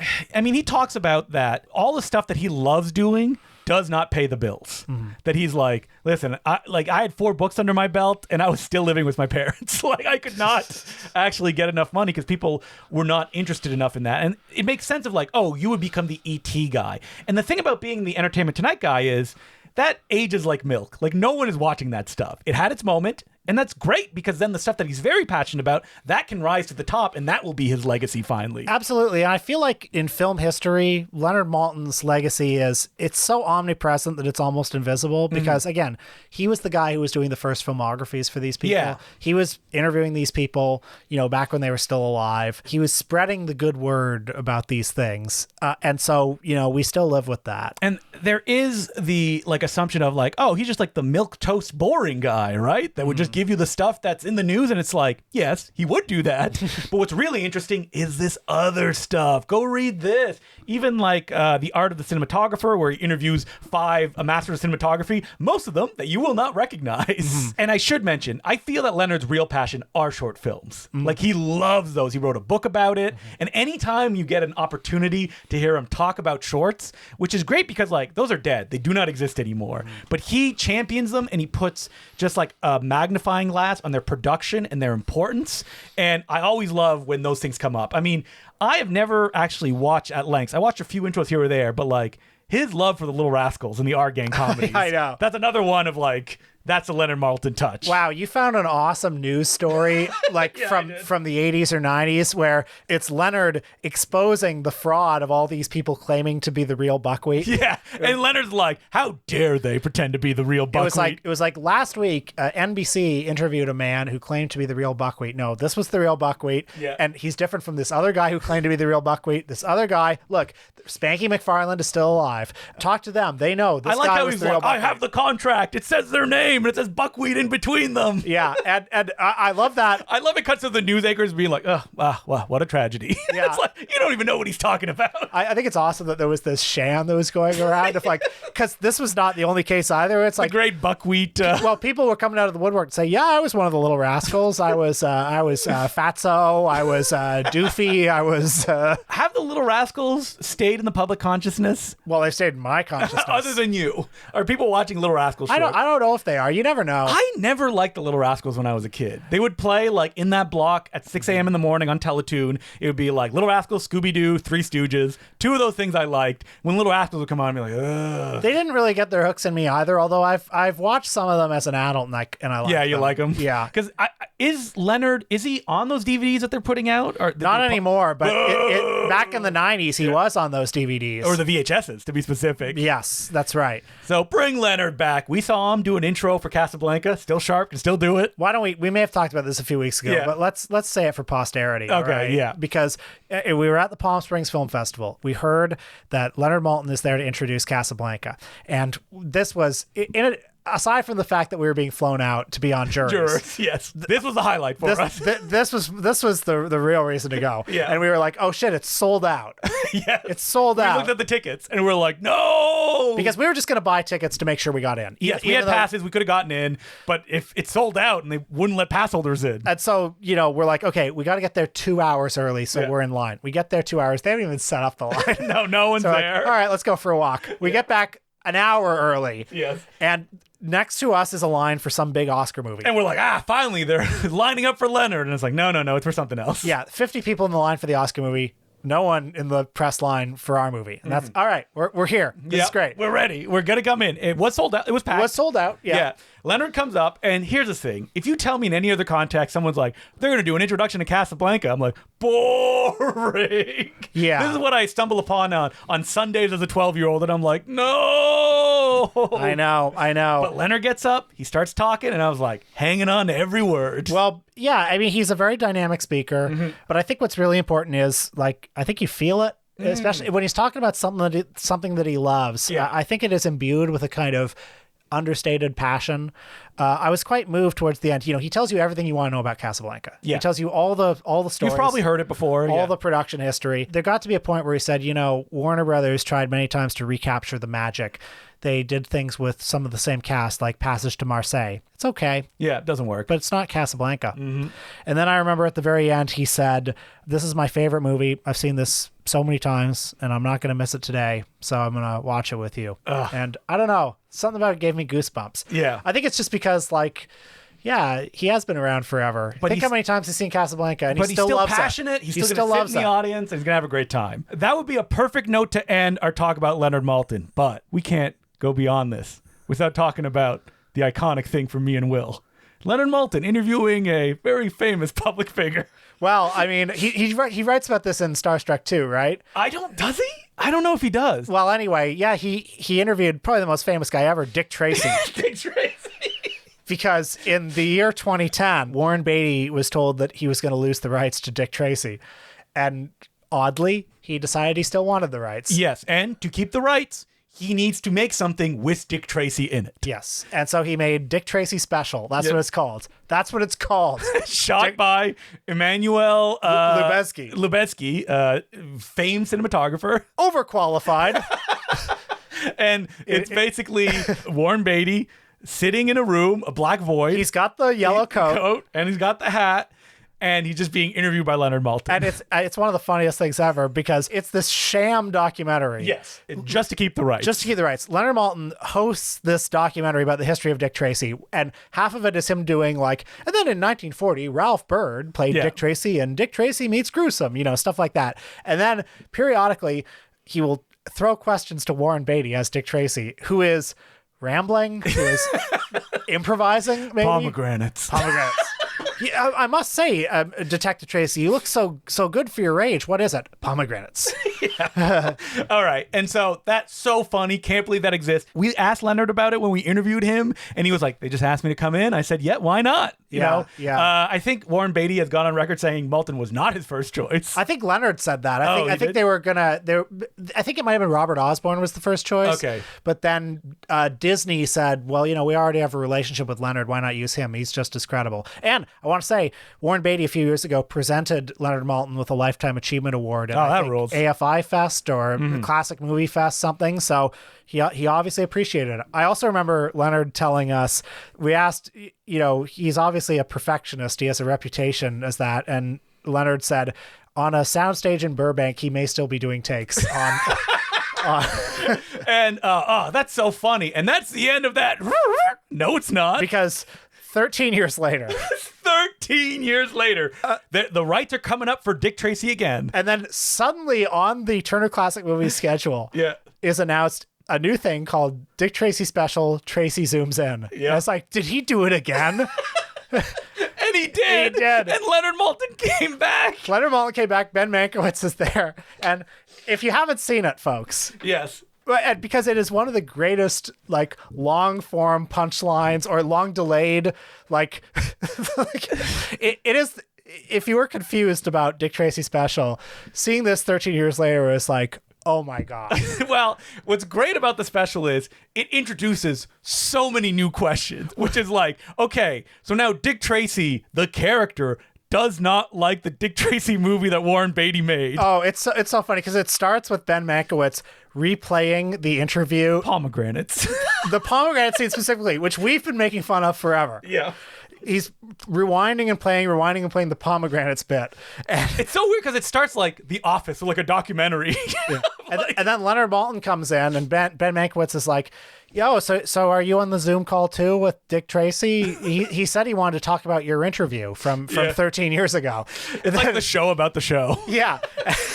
mean, he talks about that. All the stuff that he loves doing does not pay the bills. That he's like, listen, I had 4 books under my belt and I was still living with my parents. Like, I could not actually get enough money because people were not interested enough in that. And it makes sense of like, you would become the ET guy. And the thing about being the Entertainment Tonight guy is that ages like milk. Like, no one is watching that stuff. It had its moment. And that's great because then the stuff that he's very passionate about, that can rise to the top and that will be his legacy finally. Absolutely. And I feel like in film history, Leonard Maltin's legacy it's so omnipresent that it's almost invisible because, again, he was the guy who was doing the first filmographies for these people. Yeah. He was interviewing these people, back when they were still alive. He was spreading the good word about these things. And so, we still live with that. And there is the assumption of he's just like the milquetoast boring guy, right? That would just give you the stuff that's in the news, and it's like, yes, he would do that. But what's really interesting is this other stuff. Go read this. Even The Art of the Cinematographer, where he interviews 5 masters of cinematography, most of them that you will not recognize. And I should mention, I feel that Leonard's real passion are short films. Like, he loves those. He wrote a book about it. And anytime you get an opportunity to hear him talk about shorts, which is great because those are dead. They do not exist anymore. But he champions them and he puts just a magnifying glass on their production and their importance. And I always love when those things come up. I mean, I have never actually watched at length. I watched a few intros here or there, but his love for the Little Rascals and the R Gang comedies. I know. That's another one of that's a Leonard Maltin touch. Wow, you found an awesome news story from the 80s or 90s where it's Leonard exposing the fraud of all these people claiming to be the real buckwheat. Yeah, and Leonard's like, how dare they pretend to be the real buckwheat? It was like last week, NBC interviewed a man who claimed to be the real buckwheat. No, this was the real buckwheat, and he's different from this other guy who claimed to be the real buckwheat. This other guy, look, Spanky McFarland is still alive. Talk to them. They know this guy was the real buckwheat. I have the contract. It says their name. And it says buckwheat in between them. Yeah, and I love that. I love it cuts to the news anchors being like, wow, what a tragedy. Yeah. It's like, you don't even know what he's talking about. I think it's awesome that there was this sham that was going around of because this was not the only case either. It's the great buckwheat. Well, people were coming out of the woodwork and say, yeah, I was one of the Little Rascals. I was Fatso. I was Doofy. I was... Have the Little Rascals stayed in the public consciousness? Well, they've stayed in my consciousness. Other than you. Are people watching Little Rascals? I don't know if they are. You never know. I never liked the Little Rascals when I was a kid. They would play in that block at 6 a.m. in the morning on Teletoon. It would be Little Rascals, Scooby-Doo, Three Stooges. 2 of those things I liked. When Little Rascals would come on, I'd be like, ugh. They didn't really get their hooks in me either, although I've watched some of them as an adult and I like them. Yeah, you like them? Yeah. Because is Leonard, is he on those DVDs that they're putting out? Or not anymore, but back in the 90s, he was on those DVDs. Or the VHSs, to be specific. Yes, that's right. So bring Leonard back. We saw him do an intro for Casablanca. Still sharp, can still do it. Why don't we may have talked about this a few weeks ago, but let's say it for posterity. Okay, right? yeah. Because we were at the Palm Springs Film Festival. We heard that Leonard Maltin is there to introduce Casablanca. And this was... aside from the fact that we were being flown out to be on juries. Yes. This was the highlight for us. This was the real reason to go. Yeah. And we were like, oh shit, it's sold out. Yes. It's sold out. We looked at the tickets and we're like, no! Because we were just going to buy tickets to make sure we got in. Yes, we had passes, we could have gotten in, but if it's sold out and they wouldn't let pass holders in. And so, we're like, okay, we got to get there 2 hours early, so we're in line. We get there 2 hours. They haven't even set up the line. No one's there. All right, let's go for a walk. We get back an hour early. Yes. And next to us is a line for some big Oscar movie. And we're like, finally, they're lining up for Leonard. And it's like, no, it's for something else. Yeah, 50 people in the line for the Oscar movie. No one in the press line for our movie. And that's all right. We're here. This is great. We're ready. We're going to come in. It was sold out. It was packed. It was sold out. Yeah. Leonard comes up, and here's the thing. If you tell me in any other context, someone's like, they're going to do an introduction to Casablanca, I'm like, boring. Yeah. This is what I stumble upon on Sundays as a 12-year-old, and I'm like, no. I know. But Leonard gets up, he starts talking, and I was like, hanging on to every word. Well, yeah, I mean, he's a very dynamic speaker, but I think what's really important is, like, I think you feel it, especially when he's talking about something that he loves. Yeah. I think it is imbued with a kind of understated passion. I was quite moved towards the end. He tells you everything you want to know about Casablanca. Yeah. He tells you all the stories. You've probably heard it before. All the production history. There got to be a point where he said, Warner Brothers tried many times to recapture the magic. They did things with some of the same cast, like Passage to Marseille. It's okay. Yeah, it doesn't work. But it's not Casablanca. And then I remember at the very end, he said, this is my favorite movie. I've seen this so many times, and I'm not going to miss it today, so I'm going to watch it with you. Ugh. And I don't know. Something about it gave me goosebumps. Yeah. I think it's just because, he has been around forever. But Think how many times he's seen Casablanca, and But he still loves passionate. it. He's still going to sit in the audience, and he's going to have a great time. That would be a perfect note to end our talk about Leonard Maltin, but we can't go beyond this without talking about the iconic thing from me and Will. Leonard Maltin interviewing a very famous public figure. Well, I mean, he writes about this in Starstruck too, right? Does he? I don't know if he does. Well, anyway, yeah, he interviewed probably the most famous guy ever, Dick Tracy. Dick Tracy. Because in the year 2010, Warren Beatty was told that he was going to lose the rights to Dick Tracy. And oddly, he decided he still wanted the rights. Yes, and to keep the rights, he needs to make something with Dick Tracy in it. Yes. And so he made Dick Tracy Special. That's what it's called. That's what it's called. Shot by Emmanuel Lubezki, famed cinematographer. Overqualified. And it's basically Warren Beatty sitting in a room, a black void. He's got the yellow coat. And he's got the hat. And he's just being interviewed by Leonard Maltin. And it's one of the funniest things ever because it's this sham documentary. Yes. Just to keep the rights. Just to keep the rights. Leonard Maltin hosts this documentary about the history of Dick Tracy. And half of it is him doing and then in 1940, Ralph Byrd played Dick Tracy and Dick Tracy meets Gruesome, stuff like that. And then periodically he will throw questions to Warren Beatty as Dick Tracy, who is rambling, who is improvising, maybe. Pomegranates. Yeah, I must say, Detective Tracy, you look so good for your age. What is it? Pomegranates. All right. And so that's so funny. Can't believe that exists. We asked Leonard about it when we interviewed him, and he was like, they just asked me to come in. I said, yeah, why not? You know? I think Warren Beatty has gone on record saying Maltin was not his first choice. I think Leonard said that. I think they were gonna. I think it might have been Robert Osborne was the first choice. Okay. But then Disney said, well, we already have a relationship with Leonard. Why not use him? He's just as credible. And I want to say, Warren Beatty a few years ago presented Leonard Maltin with a Lifetime Achievement Award at that rules. AFI Fest or Classic Movie Fest, something. So he obviously appreciated it. I also remember Leonard telling us, we asked, he's obviously a perfectionist. He has a reputation as that. And Leonard said, on a soundstage in Burbank, he may still be doing takes on... And that's so funny. And that's the end of that. No, it's not. Because 13 years later. 13 years later, the rights are coming up for Dick Tracy again. And then suddenly on the Turner Classic Movies schedule is announced a new thing called Dick Tracy Special, Tracy Zooms In. Yeah. And it's like, did he do it again? And he did. He did. And Leonard Maltin came back. Leonard Maltin came back. Ben Mankiewicz is there. And if you haven't seen it, folks. Yes. Because it is one of the greatest, long form punchlines or long delayed, it is. If you were confused about Dick Tracy Special, seeing this 13 years later is like, oh my God. Well, what's great about the special is it introduces so many new questions, which is okay, so now Dick Tracy, the character, does not like the Dick Tracy movie that Warren Beatty made. Oh, it's so funny because it starts with Ben Mankiewicz replaying the interview. Pomegranates. The pomegranate scene specifically, which we've been making fun of forever. Yeah. he's rewinding and playing the pomegranates bit. And It's so weird because it starts like The Office or like a documentary. and then Leonard Maltin comes in, and Ben Mankiewicz is like, yo, so are you on the Zoom call too with Dick Tracy? He said he wanted to talk about your interview from 13 years ago. It's like the show about the show. Yeah.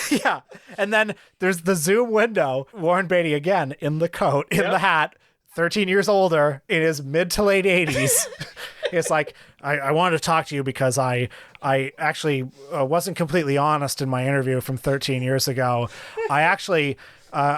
Yeah. And then there's the Zoom window. Warren Beatty again in the coat, in the hat, 13 years older, in his mid to late 80s. It's like, I wanted to talk to you because I actually wasn't completely honest in my interview from 13 years ago. I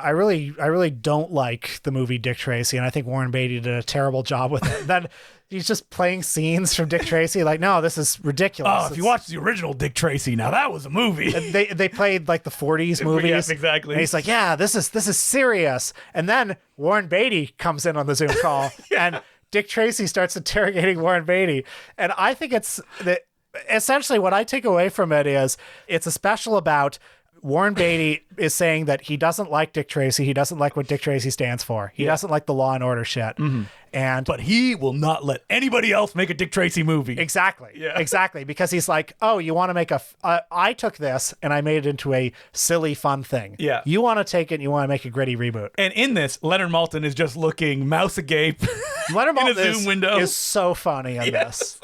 really don't like the movie Dick Tracy, and I think Warren Beatty did a terrible job with it. Then he's just playing scenes from Dick Tracy, like, no, this is ridiculous. Oh, if you watch the original Dick Tracy, now that was a movie. They played like the 40s movies. Yes, exactly. And he's like, yeah, this is serious. And then Warren Beatty comes in on the Zoom call, and Dick Tracy starts interrogating Warren Beatty. And I think essentially what I take away from it is it's a special about Warren Beatty is saying that he doesn't like Dick Tracy. He doesn't like what Dick Tracy stands for. He doesn't like the Law and Order shit. Mm-hmm. But he will not let anybody else make a Dick Tracy movie. Exactly. Yeah. Exactly. Because he's like, oh, you want to make I took this and I made it into a silly, fun thing. Yeah. You want to take it and you want to make a gritty reboot. And in this, Leonard Maltin is just looking mouse agape Leonard in a Maltin Zoom window. is so funny in this.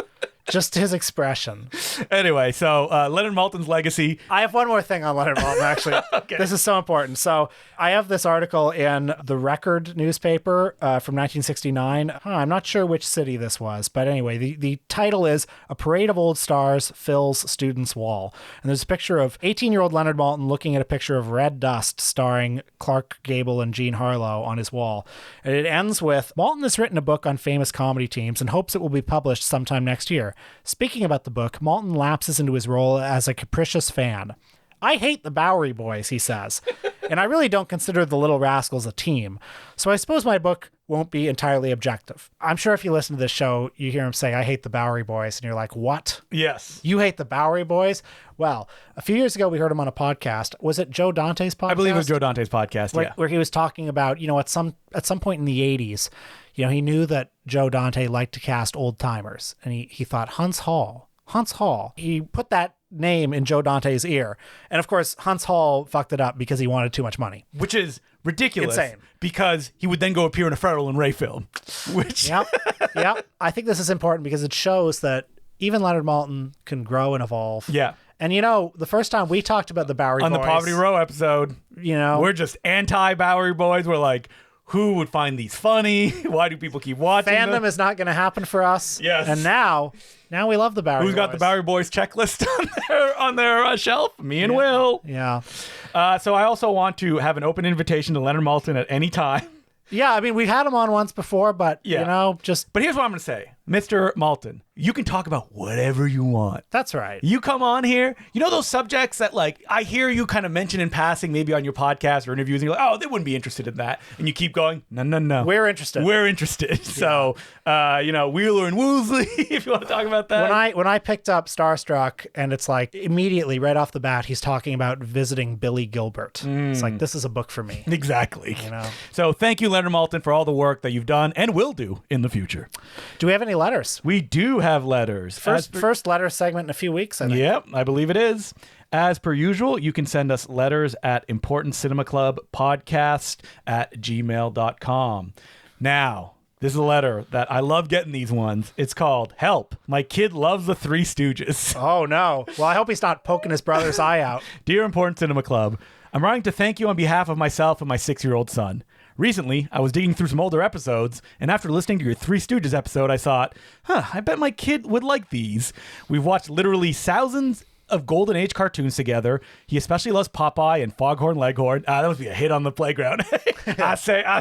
Just his expression. Anyway, so Leonard Maltin's legacy. I have one more thing on Leonard Maltin, actually. Okay. This is so important. So I have this article in the Record newspaper from 1969. I'm not sure which city this was, but anyway, the title is A Parade of Old Stars Fills Students' Wall. And there's a picture of 18-year-old Leonard Maltin looking at a picture of Red Dust starring Clark Gable and Jean Harlow on his wall. And it ends with, Maltin has written a book on famous comedy teams and hopes it will be published sometime next year. Speaking about the book, Maltin lapses into his role as a capricious fan. I hate the Bowery Boys, he says, and I really don't consider the Little Rascals a team, so I suppose my book won't be entirely objective. I'm sure if you listen to this show, you hear him say, I hate the Bowery Boys, and you're like, what? Yes. You hate the Bowery Boys? Well, a few years ago, we heard him on a podcast. Was it Joe Dante's podcast? I believe it was Joe Dante's podcast, where he was talking about, at some point in the 80s, he knew that Joe Dante liked to cast old timers, and he thought Hunts Hall. He put that name in Joe Dante's ear, and of course Hunts Hall fucked it up because he wanted too much money, which is ridiculous. Insane. Because he would then go appear in a Farrell and Ray film. Which yep. I think this is important because it shows that even Leonard Maltin can grow and evolve. Yeah. And the first time we talked about the Bowery Boys on the Poverty Row episode, we're just anti-Bowery Boys. We're like, who would find these funny? Why do people keep watching Fandom them? is not going to happen for us. Yes. And now we love the Bowery Boys. Who's got the Bowery Boys checklist on their shelf? Me and Will. Yeah. So I also want to have an open invitation to Leonard Maltin at any time. Yeah, I mean, we've had him on once before, but, just... But here's what I'm going to say. Mr. Maltin, you can talk about whatever you want. That's right. You come on here. Those subjects that, like, I hear you kind of mention in passing, maybe on your podcast or interviews, and you're like, oh, they wouldn't be interested in that. And you keep going, no. We're interested. Yeah. So, Wheeler and Woosley, if you want to talk about that. When I picked up Starstruck, and it's like, immediately, right off the bat, he's talking about visiting Billy Gilbert. It's like, this is a book for me. Exactly. So thank you, Leonard Maltin, for all the work that you've done and will do in the future. Do we have any letters? We do have letters. First letter segment in a few weeks, I think. Yep, I believe it is. As per usual, you can send us letters at importantcinemaclubpodcast@gmail.com. Now, this is a letter that I love getting these ones. It's called Help. My kid loves the Three Stooges. Oh, no. Well, I hope he's not poking his brother's eye out. Dear Important Cinema Club, I'm writing to thank you on behalf of myself and my 6-year-old son. Recently, I was digging through some older episodes, and after listening to your Three Stooges episode, I thought, I bet my kid would like these. We've watched literally thousands of Golden Age cartoons together. He especially loves Popeye and Foghorn Leghorn. That would be a hit on the playground. I say. I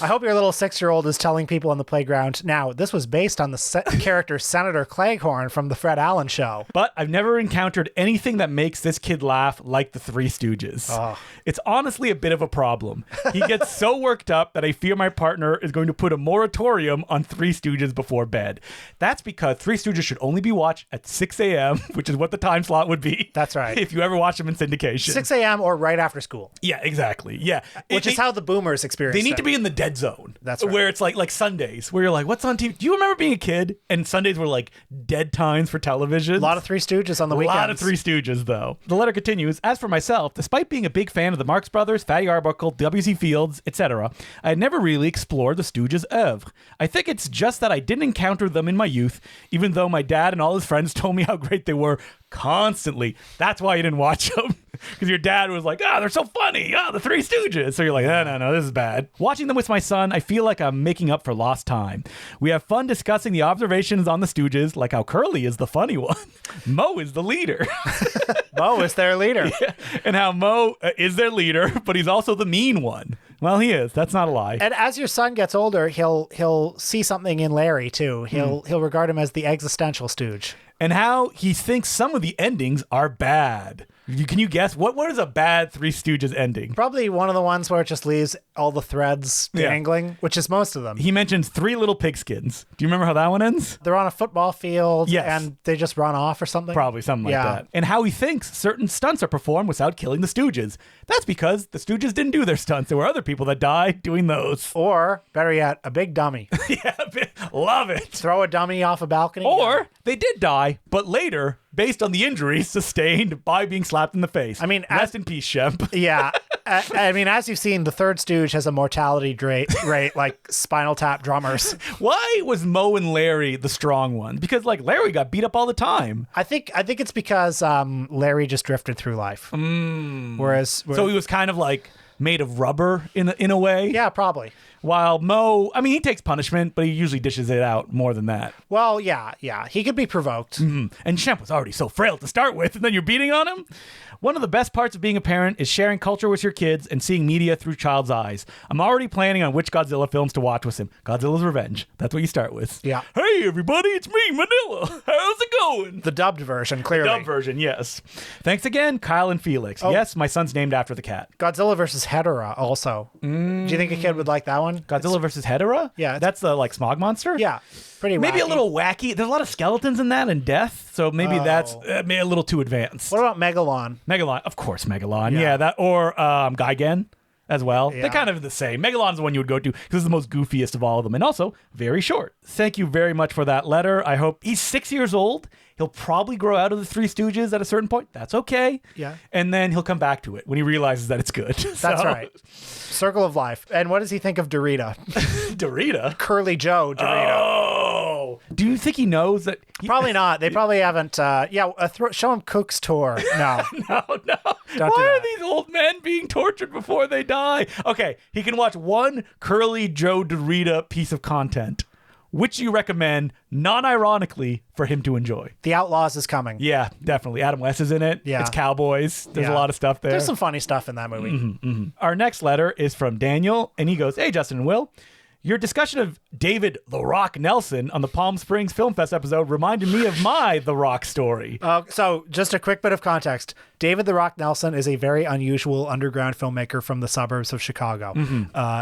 hope your little 6-year-old is telling people on the playground. Now, this was based on the character Senator Cleghorn from the Fred Allen Show. But I've never encountered anything that makes this kid laugh like the Three Stooges. Oh. It's honestly a bit of a problem. He gets so worked up that I fear my partner is going to put a moratorium on Three Stooges before bed. That's because Three Stooges should only be watched at 6 a.m. a.m., which is what the time slot would be. That's right. If you ever watch them in syndication. 6 a.m. or right after school. Yeah, exactly. Yeah. Which is how the boomers experience They need to be in the dead zone. That's right. Where it's like Sundays, where you're like, what's on TV? Do you remember being a kid and Sundays were like dead times for television? A lot of Three Stooges on the weekends. A lot of Three Stooges, though. The letter continues, as for myself, despite being a big fan of the Marx Brothers, Fatty Arbuckle, W.C. Fields, etc., I had never really explored the Stooges' oeuvre. I think it's just that I didn't encounter them in my youth, even though my dad and all his friends told me how great they were constantly. That's why you didn't watch them. Because your dad was like, they're so funny. The Three Stooges. So you're like, no, this is bad. Watching them with my son, I feel like I'm making up for lost time. We have fun discussing the observations on the Stooges, like how Curly is the funny one. Mo is the leader. Mo is their leader. Yeah. And how Mo is their leader, but he's also the mean one. Well, he is. That's not a lie. And as your son gets older, he'll see something in Larry, too. He'll regard him as the existential stooge. And how he thinks some of the endings are bad. Can you guess? What is a bad Three Stooges ending? Probably one of the ones where it just leaves all the threads dangling, which is most of them. He mentions 3 little pigskins. Do you remember how that one ends? They're on a football field Yes. and they just run off or something. Probably something like that. And how he thinks certain stunts are performed without killing the Stooges. That's because the Stooges didn't do their stunts. There were other people that died doing those. Or, better yet, a big dummy. Yeah, love it. Throw a dummy off a balcony. Or they did die, but later, based on the injuries sustained by being slapped in the face. I mean, rest in peace, Shemp. Yeah. I mean, as you've seen, the third Stooge has a mortality rate like Spinal Tap drummers. Why was Mo and Larry the strong one? Because Larry got beat up all the time. I think it's because Larry just drifted through life. Whereas So he was kind of made of rubber in a way. Yeah, probably. While Mo, I mean, he takes punishment, but he usually dishes it out more than that. Well, yeah. He could be provoked. And Shemp was already so frail to start with, and then you're beating on him? One of the best parts of being a parent is sharing culture with your kids and seeing media through child's eyes. I'm already planning on which Godzilla films to watch with him. Godzilla's Revenge. That's what you start with. Yeah. Hey, everybody, it's me, Manila. How's it going? The dubbed version, clearly. Dub version, yes. Thanks again, Kyle and Felix. Yes, my son's named after the cat. Godzilla versus Hedorah also. Do you think a kid would like that one? Godzilla versus Hedorah? Yeah. That's the smog monster? Yeah. Pretty Maybe wacky. a little wacky. There's a lot of skeletons in that and death, so maybe that's maybe a little too advanced. What about Megalon? Megalon, of course, Megalon. Yeah, that or Gigan as well. Yeah. They're kind of the same. Megalon's the one you would go to because it's the most goofiest of all of them, and also very short. Thank you very much for that letter. I hope he's 6 years old. He'll probably grow out of the Three Stooges at a certain point. That's okay. Yeah. And then he'll come back to it when he realizes that it's good. That's right. Circle of life. And what does he think of Dorita? Dorita? Curly Joe Dorita. Oh. Do you think he knows that? Probably not. They probably haven't. Show him Cook's tour. No. No. Why are these old men being tortured before they die? Okay, he can watch one Curly Joe Dorita piece of content. Which you recommend, non-ironically, for him to enjoy? The Outlaws is coming. Yeah, definitely. Adam West is in it. Yeah. It's cowboys. There's a lot of stuff there. There's some funny stuff in that movie. Our next letter is from Daniel, and he goes, "Hey, Justin and Will. Your discussion of David The Rock Nelson on the Palm Springs Film Fest episode reminded me of my The Rock story." So just a quick bit of context. David The Rock Nelson is a very unusual underground filmmaker from the suburbs of Chicago.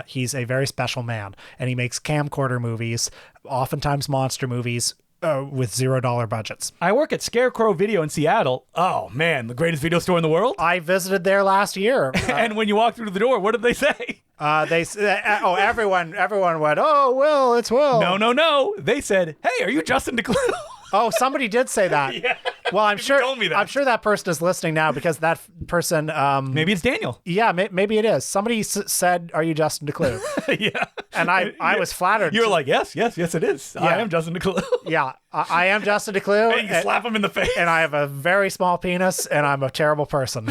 He's a very special man, and he makes camcorder movies, oftentimes monster movies, with $0 budgets. I work at Scarecrow Video in Seattle. Oh, man, the greatest video store in the world? I visited there last year. And when you walk through the door, what did they say? Everyone went, "Oh, Will, it's Will." No. They said, "Hey, are you Justin Decloux?" Oh, somebody did say that. Yeah. Well, I'm sure. told me that. I'm sure that person is listening now because that person. Maybe it's Daniel. Yeah, maybe it is. Somebody said, "Are you Justin Decloux?" Yeah. And I was flattered. You were like, yes, it is. I am Justin Decloux. Yeah, I am Justin Decloux. And you slap him in the face. And I have a very small penis, and I'm a terrible person.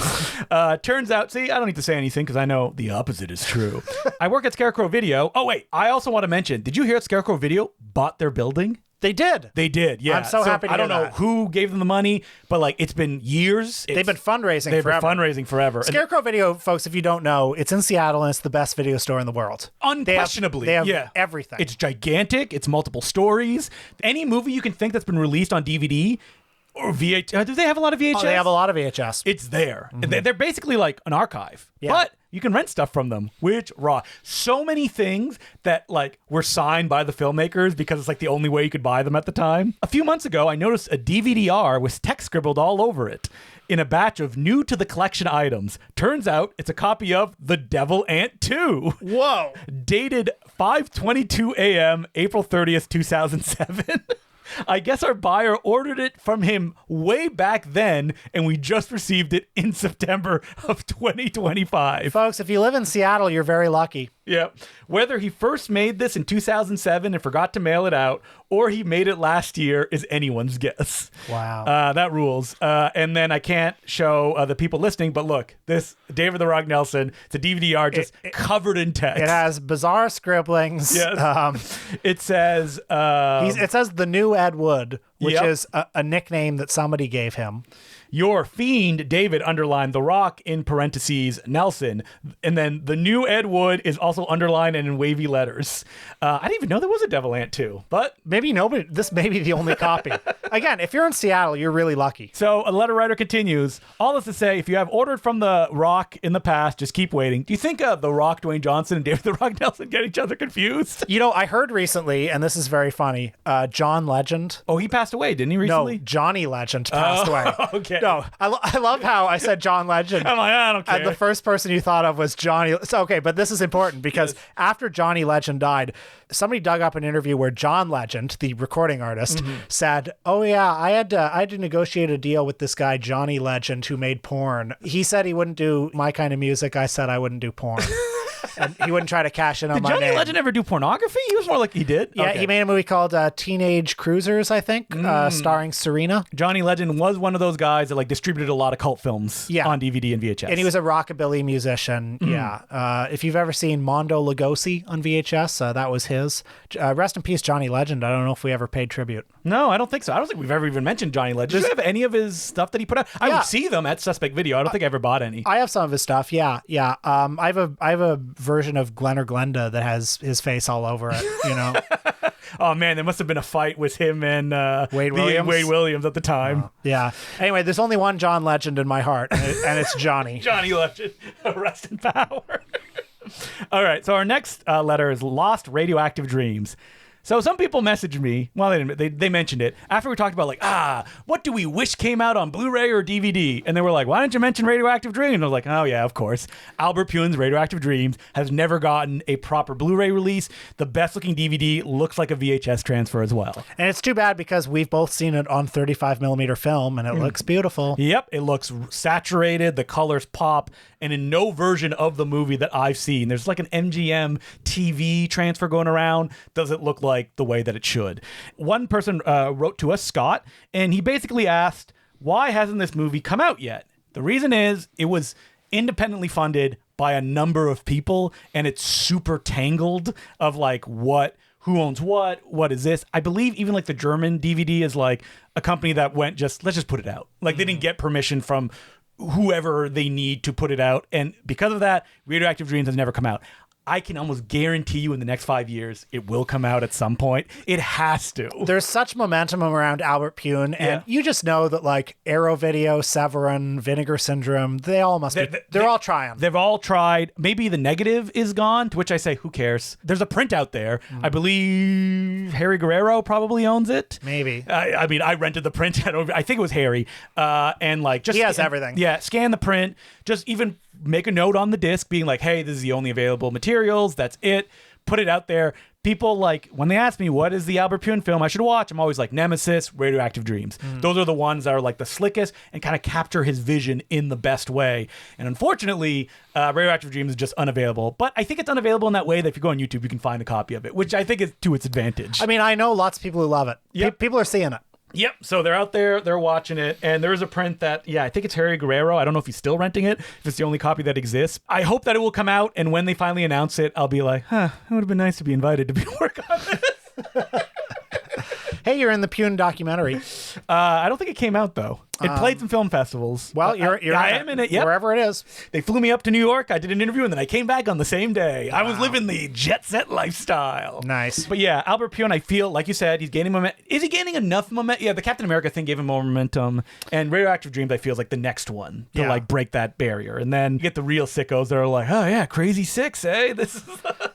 Turns out, see, I don't need to say anything because I know the opposite is true. I work at Scarecrow Video. Oh, wait, I also want to mention, did you hear Scarecrow Video bought their building? They did. They did, yeah. I'm so happy to I don't hear know that. who gave them the money, but it's been years. They've been fundraising They've forever. been fundraising forever. Scarecrow Video, folks, if you don't know, it's in Seattle, and it's the best video store in the world. Unquestionably. They have everything. It's gigantic. It's multiple stories. Any movie you can think that's been released on DVD or VHS. Do they have a lot of VHS? Oh, they have a lot of VHS. It's there. They're basically like an archive. Yeah. But you can rent stuff from them, which raw. So many things that like were signed by the filmmakers because it's like the only way you could buy them at the time. A few months ago, I noticed a DVD-R with text scribbled all over it in a batch of new to the collection items. Turns out it's a copy of The Devil Ant 2. Whoa. Dated 5:22 a.m., April 30th, 2007. I guess our buyer ordered it from him way back then, and we just received it in September of 2025. Folks, if you live in Seattle, you're very lucky. Yeah. Whether he first made this in 2007 and forgot to mail it out, or he made it last year is anyone's guess. Wow. That rules. And then I can't show the people listening, but look, this David the Rock Nelson, it's a DVD-R just covered in text. It has bizarre scribblings. Yes. It says... it says The New Ed Wood, which Yep. is a nickname that somebody gave him. Your fiend, David, underlined The Rock in parentheses, Nelson. And then the new Ed Wood is also underlined and in wavy letters. I didn't even know there was a Devil Ant 2, but... Maybe nobody, this may be the only copy. Again, if you're in Seattle, you're really lucky. So a letter writer continues, all this to say, if you have ordered from The Rock in the past, just keep waiting. Do you think The Rock, Dwayne Johnson, and David The Rock Nelson get each other confused? You know, I heard recently, and this is very funny, John Legend. Oh, he passed away, didn't he, recently? No, Johnny Legend passed away. Okay. No, I love how I said John Legend. I'm like, I don't care. And the first person you thought of was Johnny. So, okay, but this is important because after Johnny Legend died, somebody dug up an interview where John Legend, the recording artist, said, "Oh yeah, I had to negotiate a deal with this guy Johnny Legend who made porn. He said he wouldn't do my kind of music. I said I wouldn't do porn." And he wouldn't try to cash in on Did my Johnny name. Legend ever do pornography? He was more like he did. Yeah, Okay. he made a movie called Teenage Cruisers, I think, starring Serena. Johnny Legend was one of those guys that like distributed a lot of cult films on DVD and VHS. And he was a rockabilly musician. Yeah. If you've ever seen Mondo Lugosi on VHS, that was his. Rest in peace, Johnny Legend. I don't know if we ever paid tribute. No, I don't think so. I don't think we've ever even mentioned Johnny Legend. Do you have any of his stuff that he put out? I would see them at Suspect Video. I don't think I ever bought any. I have some of his stuff. Yeah. I have a version of Glenn or Glenda that has his face all over it, you know. Oh man, there must have been a fight with him and Wade Williams at the time. Yeah. Anyway, there's only one John Legend in my heart, and it's Johnny. Johnny Legend, rest in power. All right, so our next letter is Lost Radioactive Dreams. So some people messaged me, well, they mentioned it, after we talked about like, what do we wish came out on Blu-ray or DVD? And they were like, why didn't you mention Radioactive Dreams? And I was like, oh yeah, of course. Albert Pune's Radioactive Dreams has never gotten a proper Blu-ray release. The best looking DVD looks like a VHS transfer as well. And it's too bad because we've both seen it on 35 millimeter film and it looks beautiful. Yep, it looks saturated, the colors pop, and in no version of the movie that I've seen, there's like an MGM TV transfer going around, does it look like the way that it should. One person wrote to us, Scott, and he basically asked, why hasn't this movie come out yet? The reason is it was independently funded by a number of people, and it's super tangled of like who owns what is this? I believe even like the German DVD is like a company that went let's just put it out. Like they didn't get permission from whoever they need to put it out. And because of that, Radioactive Dreams has never come out. I can almost guarantee you in the next 5 years, it will come out at some point. It has to. There's such momentum around Albert Pune, and you just know that like Arrow Video, Severin, Vinegar Syndrome, they all must be. They're all trying. They've all tried. Maybe the negative is gone, to which I say, who cares? There's a print out there. I believe Harry Guerrero probably owns it. Maybe. I mean, I rented the print. I think it was Harry. And like, just he has everything. Yeah, scan the print. Just even make a note on the disc being like, hey, this is the only available materials. That's it. Put it out there. People like, when they ask me, what is the Albert Pune film I should watch? I'm always like, Nemesis, Radioactive Dreams. Those are the ones that are like the slickest and kind of capture his vision in the best way. And unfortunately, Radioactive Dreams is just unavailable. But I think it's unavailable in that way that if you go on YouTube, you can find a copy of it, which I think is to its advantage. I mean, I know lots of people who love it. Yep. People are seeing it. Yep. So they're out there, they're watching it, and there's a print that, I think it's Harry Guerrero. I don't know if he's still renting it, if it's the only copy that exists. I hope that it will come out, and when they finally announce it, I'll be like, it would have been nice to be invited to be work on this. Hey, you're in the Pune documentary. I don't think it came out, though. It played some film festivals. Well, I am in it, yep. Wherever it is. They flew me up to New York. I did an interview, and then I came back on the same day. I was living the jet set lifestyle. Nice. But yeah, Albert Pune, I feel, like you said, he's gaining momentum. Is he gaining enough momentum? Yeah, the Captain America thing gave him more momentum. And Radioactive Dreams, I feel, is like the next one to like break that barrier. And then you get the real sickos that are like, oh yeah, Crazy Six, eh? This is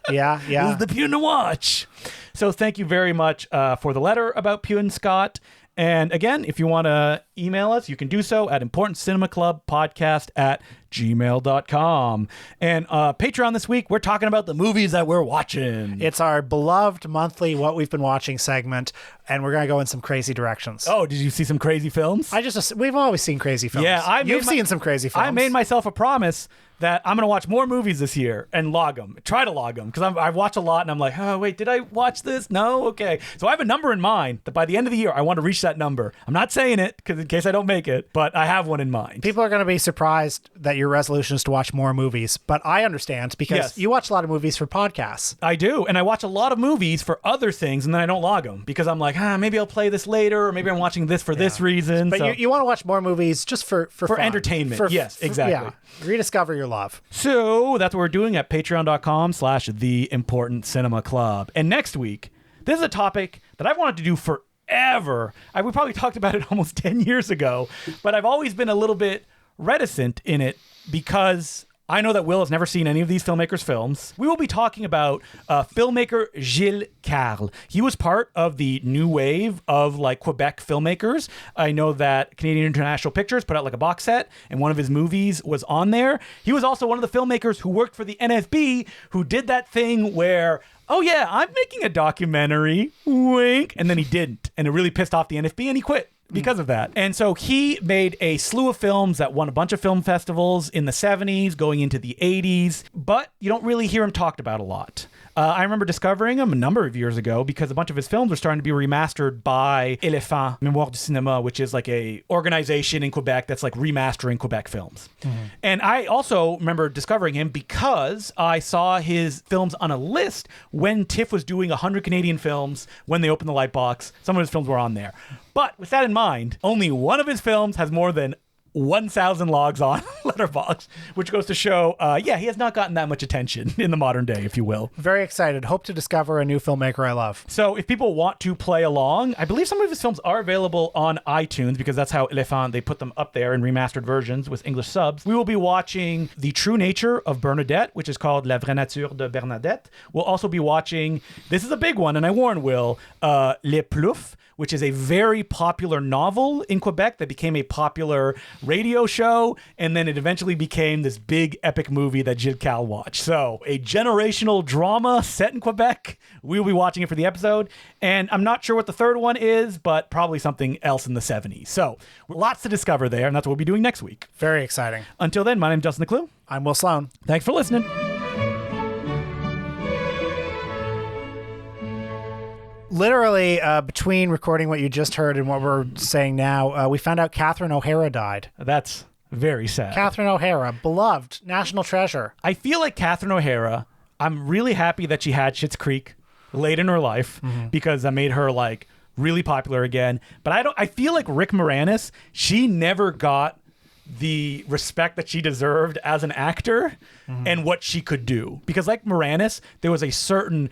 yeah. This is the Pune to watch. So thank you very much for the letter about Pune, Scott. And again, if you want to email us, you can do so at importantcinemaclubpodcast@gmail.com. And Patreon this week, we're talking about the movies that we're watching. It's our beloved monthly What We've Been Watching segment, and we're going to go in some crazy directions. Oh, did you see some crazy films? We've always seen crazy films. Yeah, You've seen some crazy films. I made myself a promise that I'm going to watch more movies this year and log them. Try to log them, because I watch a lot and I'm like, oh, wait, did I watch this? No? Okay. So I have a number in mind that by the end of the year, I want to reach that number. I'm not saying it because in case I don't make it, but I have one in mind. People are going to be surprised that your resolution is to watch more movies, but I understand because you watch a lot of movies for podcasts. I do, and I watch a lot of movies for other things, and then I don't log them because I'm like, maybe I'll play this later, or maybe I'm watching this for this reason. But you want to watch more movies just for fun. Entertainment. Yes, exactly. Rediscover your love. So that's what we're doing at patreon.com/The Important Cinema Club. And next week, this is a topic that I've wanted to do forever. We probably talked about it almost 10 years ago, but I've always been a little bit reticent in it because I know that Will has never seen any of these filmmakers' films. We will be talking about filmmaker Gilles Carle. He was part of the new wave of like Quebec filmmakers. I know that Canadian International Pictures put out like a box set, and one of his movies was on there. He was also one of the filmmakers who worked for the NFB, who did that thing where, oh yeah, I'm making a documentary, wink, and then he didn't. And it really pissed off the NFB, and he quit because of that. And so he made a slew of films that won a bunch of film festivals in the 70s, going into the 80s, but you don't really hear him talked about a lot. I remember discovering him a number of years ago because a bunch of his films were starting to be remastered by Éléphant Mémoire du Cinéma, which is like a organization in Quebec that's like remastering Quebec films. Mm-hmm. And I also remember discovering him because I saw his films on a list when TIFF was doing 100 Canadian films when they opened the Lightbox. Some of his films were on there. But with that in mind, only one of his films has more than 1,000 logs on Letterboxd, which goes to show, he has not gotten that much attention in the modern day, if you will. Very excited. Hope to discover a new filmmaker I love. So if people want to play along, I believe some of his films are available on iTunes because that's how Éléphant, they put them up there in remastered versions with English subs. We will be watching The True Nature of Bernadette, which is called La Vraie Nature de Bernadette. We'll also be watching, this is a big one, and I warn Will, Les Ploufs, which is a very popular novel in Quebec that became a popular radio show, and then it eventually became this big epic movie that Gilles Carle watched. So a generational drama set in Quebec. We'll be watching it for the episode, and I'm not sure what the third one is, but probably something else in the 70s. So lots to discover there, and that's what we'll be doing next week. Very exciting. Until then, my name's Justin Decloux. I'm Will Sloan. Thanks for listening. Literally, between recording what you just heard and what we're saying now, we found out Catherine O'Hara died. That's very sad. Catherine O'Hara, beloved, national treasure. I feel like Catherine O'Hara, I'm really happy that she had Schitt's Creek late in her life because that made her like really popular again. But I feel like Rick Moranis, she never got the respect that she deserved as an actor and what she could do. Because like Moranis, there was a certain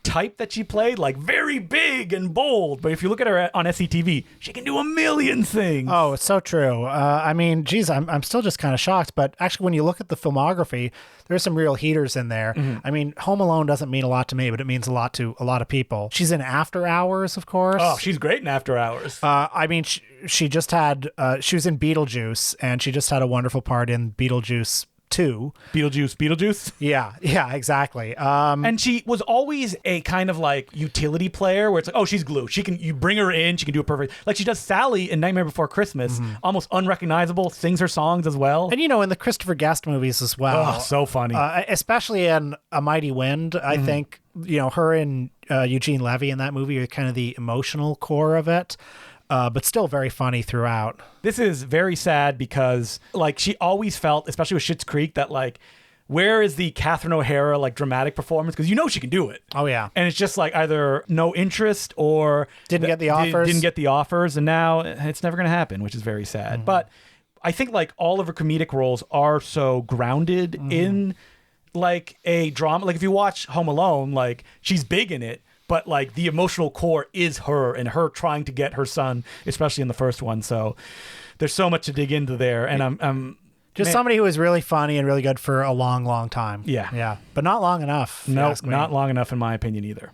type that she played, like very big and bold, but if you look at her on SCTV, she can do a million things. Oh, it's so true. I mean, geez, I'm still just kind of shocked, but actually when you look at the filmography, there's some real heaters in there. I mean, Home Alone doesn't mean a lot to me, but it means a lot to a lot of people. She's in After Hours, of course. Oh, she's great in After Hours. I mean, she just had, she was in Beetlejuice, and she just had a wonderful part in Beetlejuice 2. Beetlejuice. Yeah, exactly. And she was always a kind of like utility player where it's like, oh, she's glue. You bring her in, she can do it perfect. Like she does Sally in Nightmare Before Christmas, almost unrecognizable, sings her songs as well. And in the Christopher Guest movies as well. Oh, so funny. Especially in A Mighty Wind, I think, her and Eugene Levy in that movie are kind of the emotional core of it. But still very funny throughout. This is very sad because like she always felt, especially with Schitt's Creek, that like where is the Catherine O'Hara like dramatic performance? Because you know she can do it. Oh yeah. And it's just like either no interest or Didn't get the offers. Didn't get the offers, and now it's never going to happen, which is very sad. But I think like all of her comedic roles are so grounded in like a drama. Like if you watch Home Alone, like she's big in it, but like the emotional core is her and her trying to get her son, especially in the first one. So there's so much to dig into there, and I'm just somebody who was really funny and really good for a long, long time. Yeah. Yeah. But not long enough. no, not long enough in my opinion either.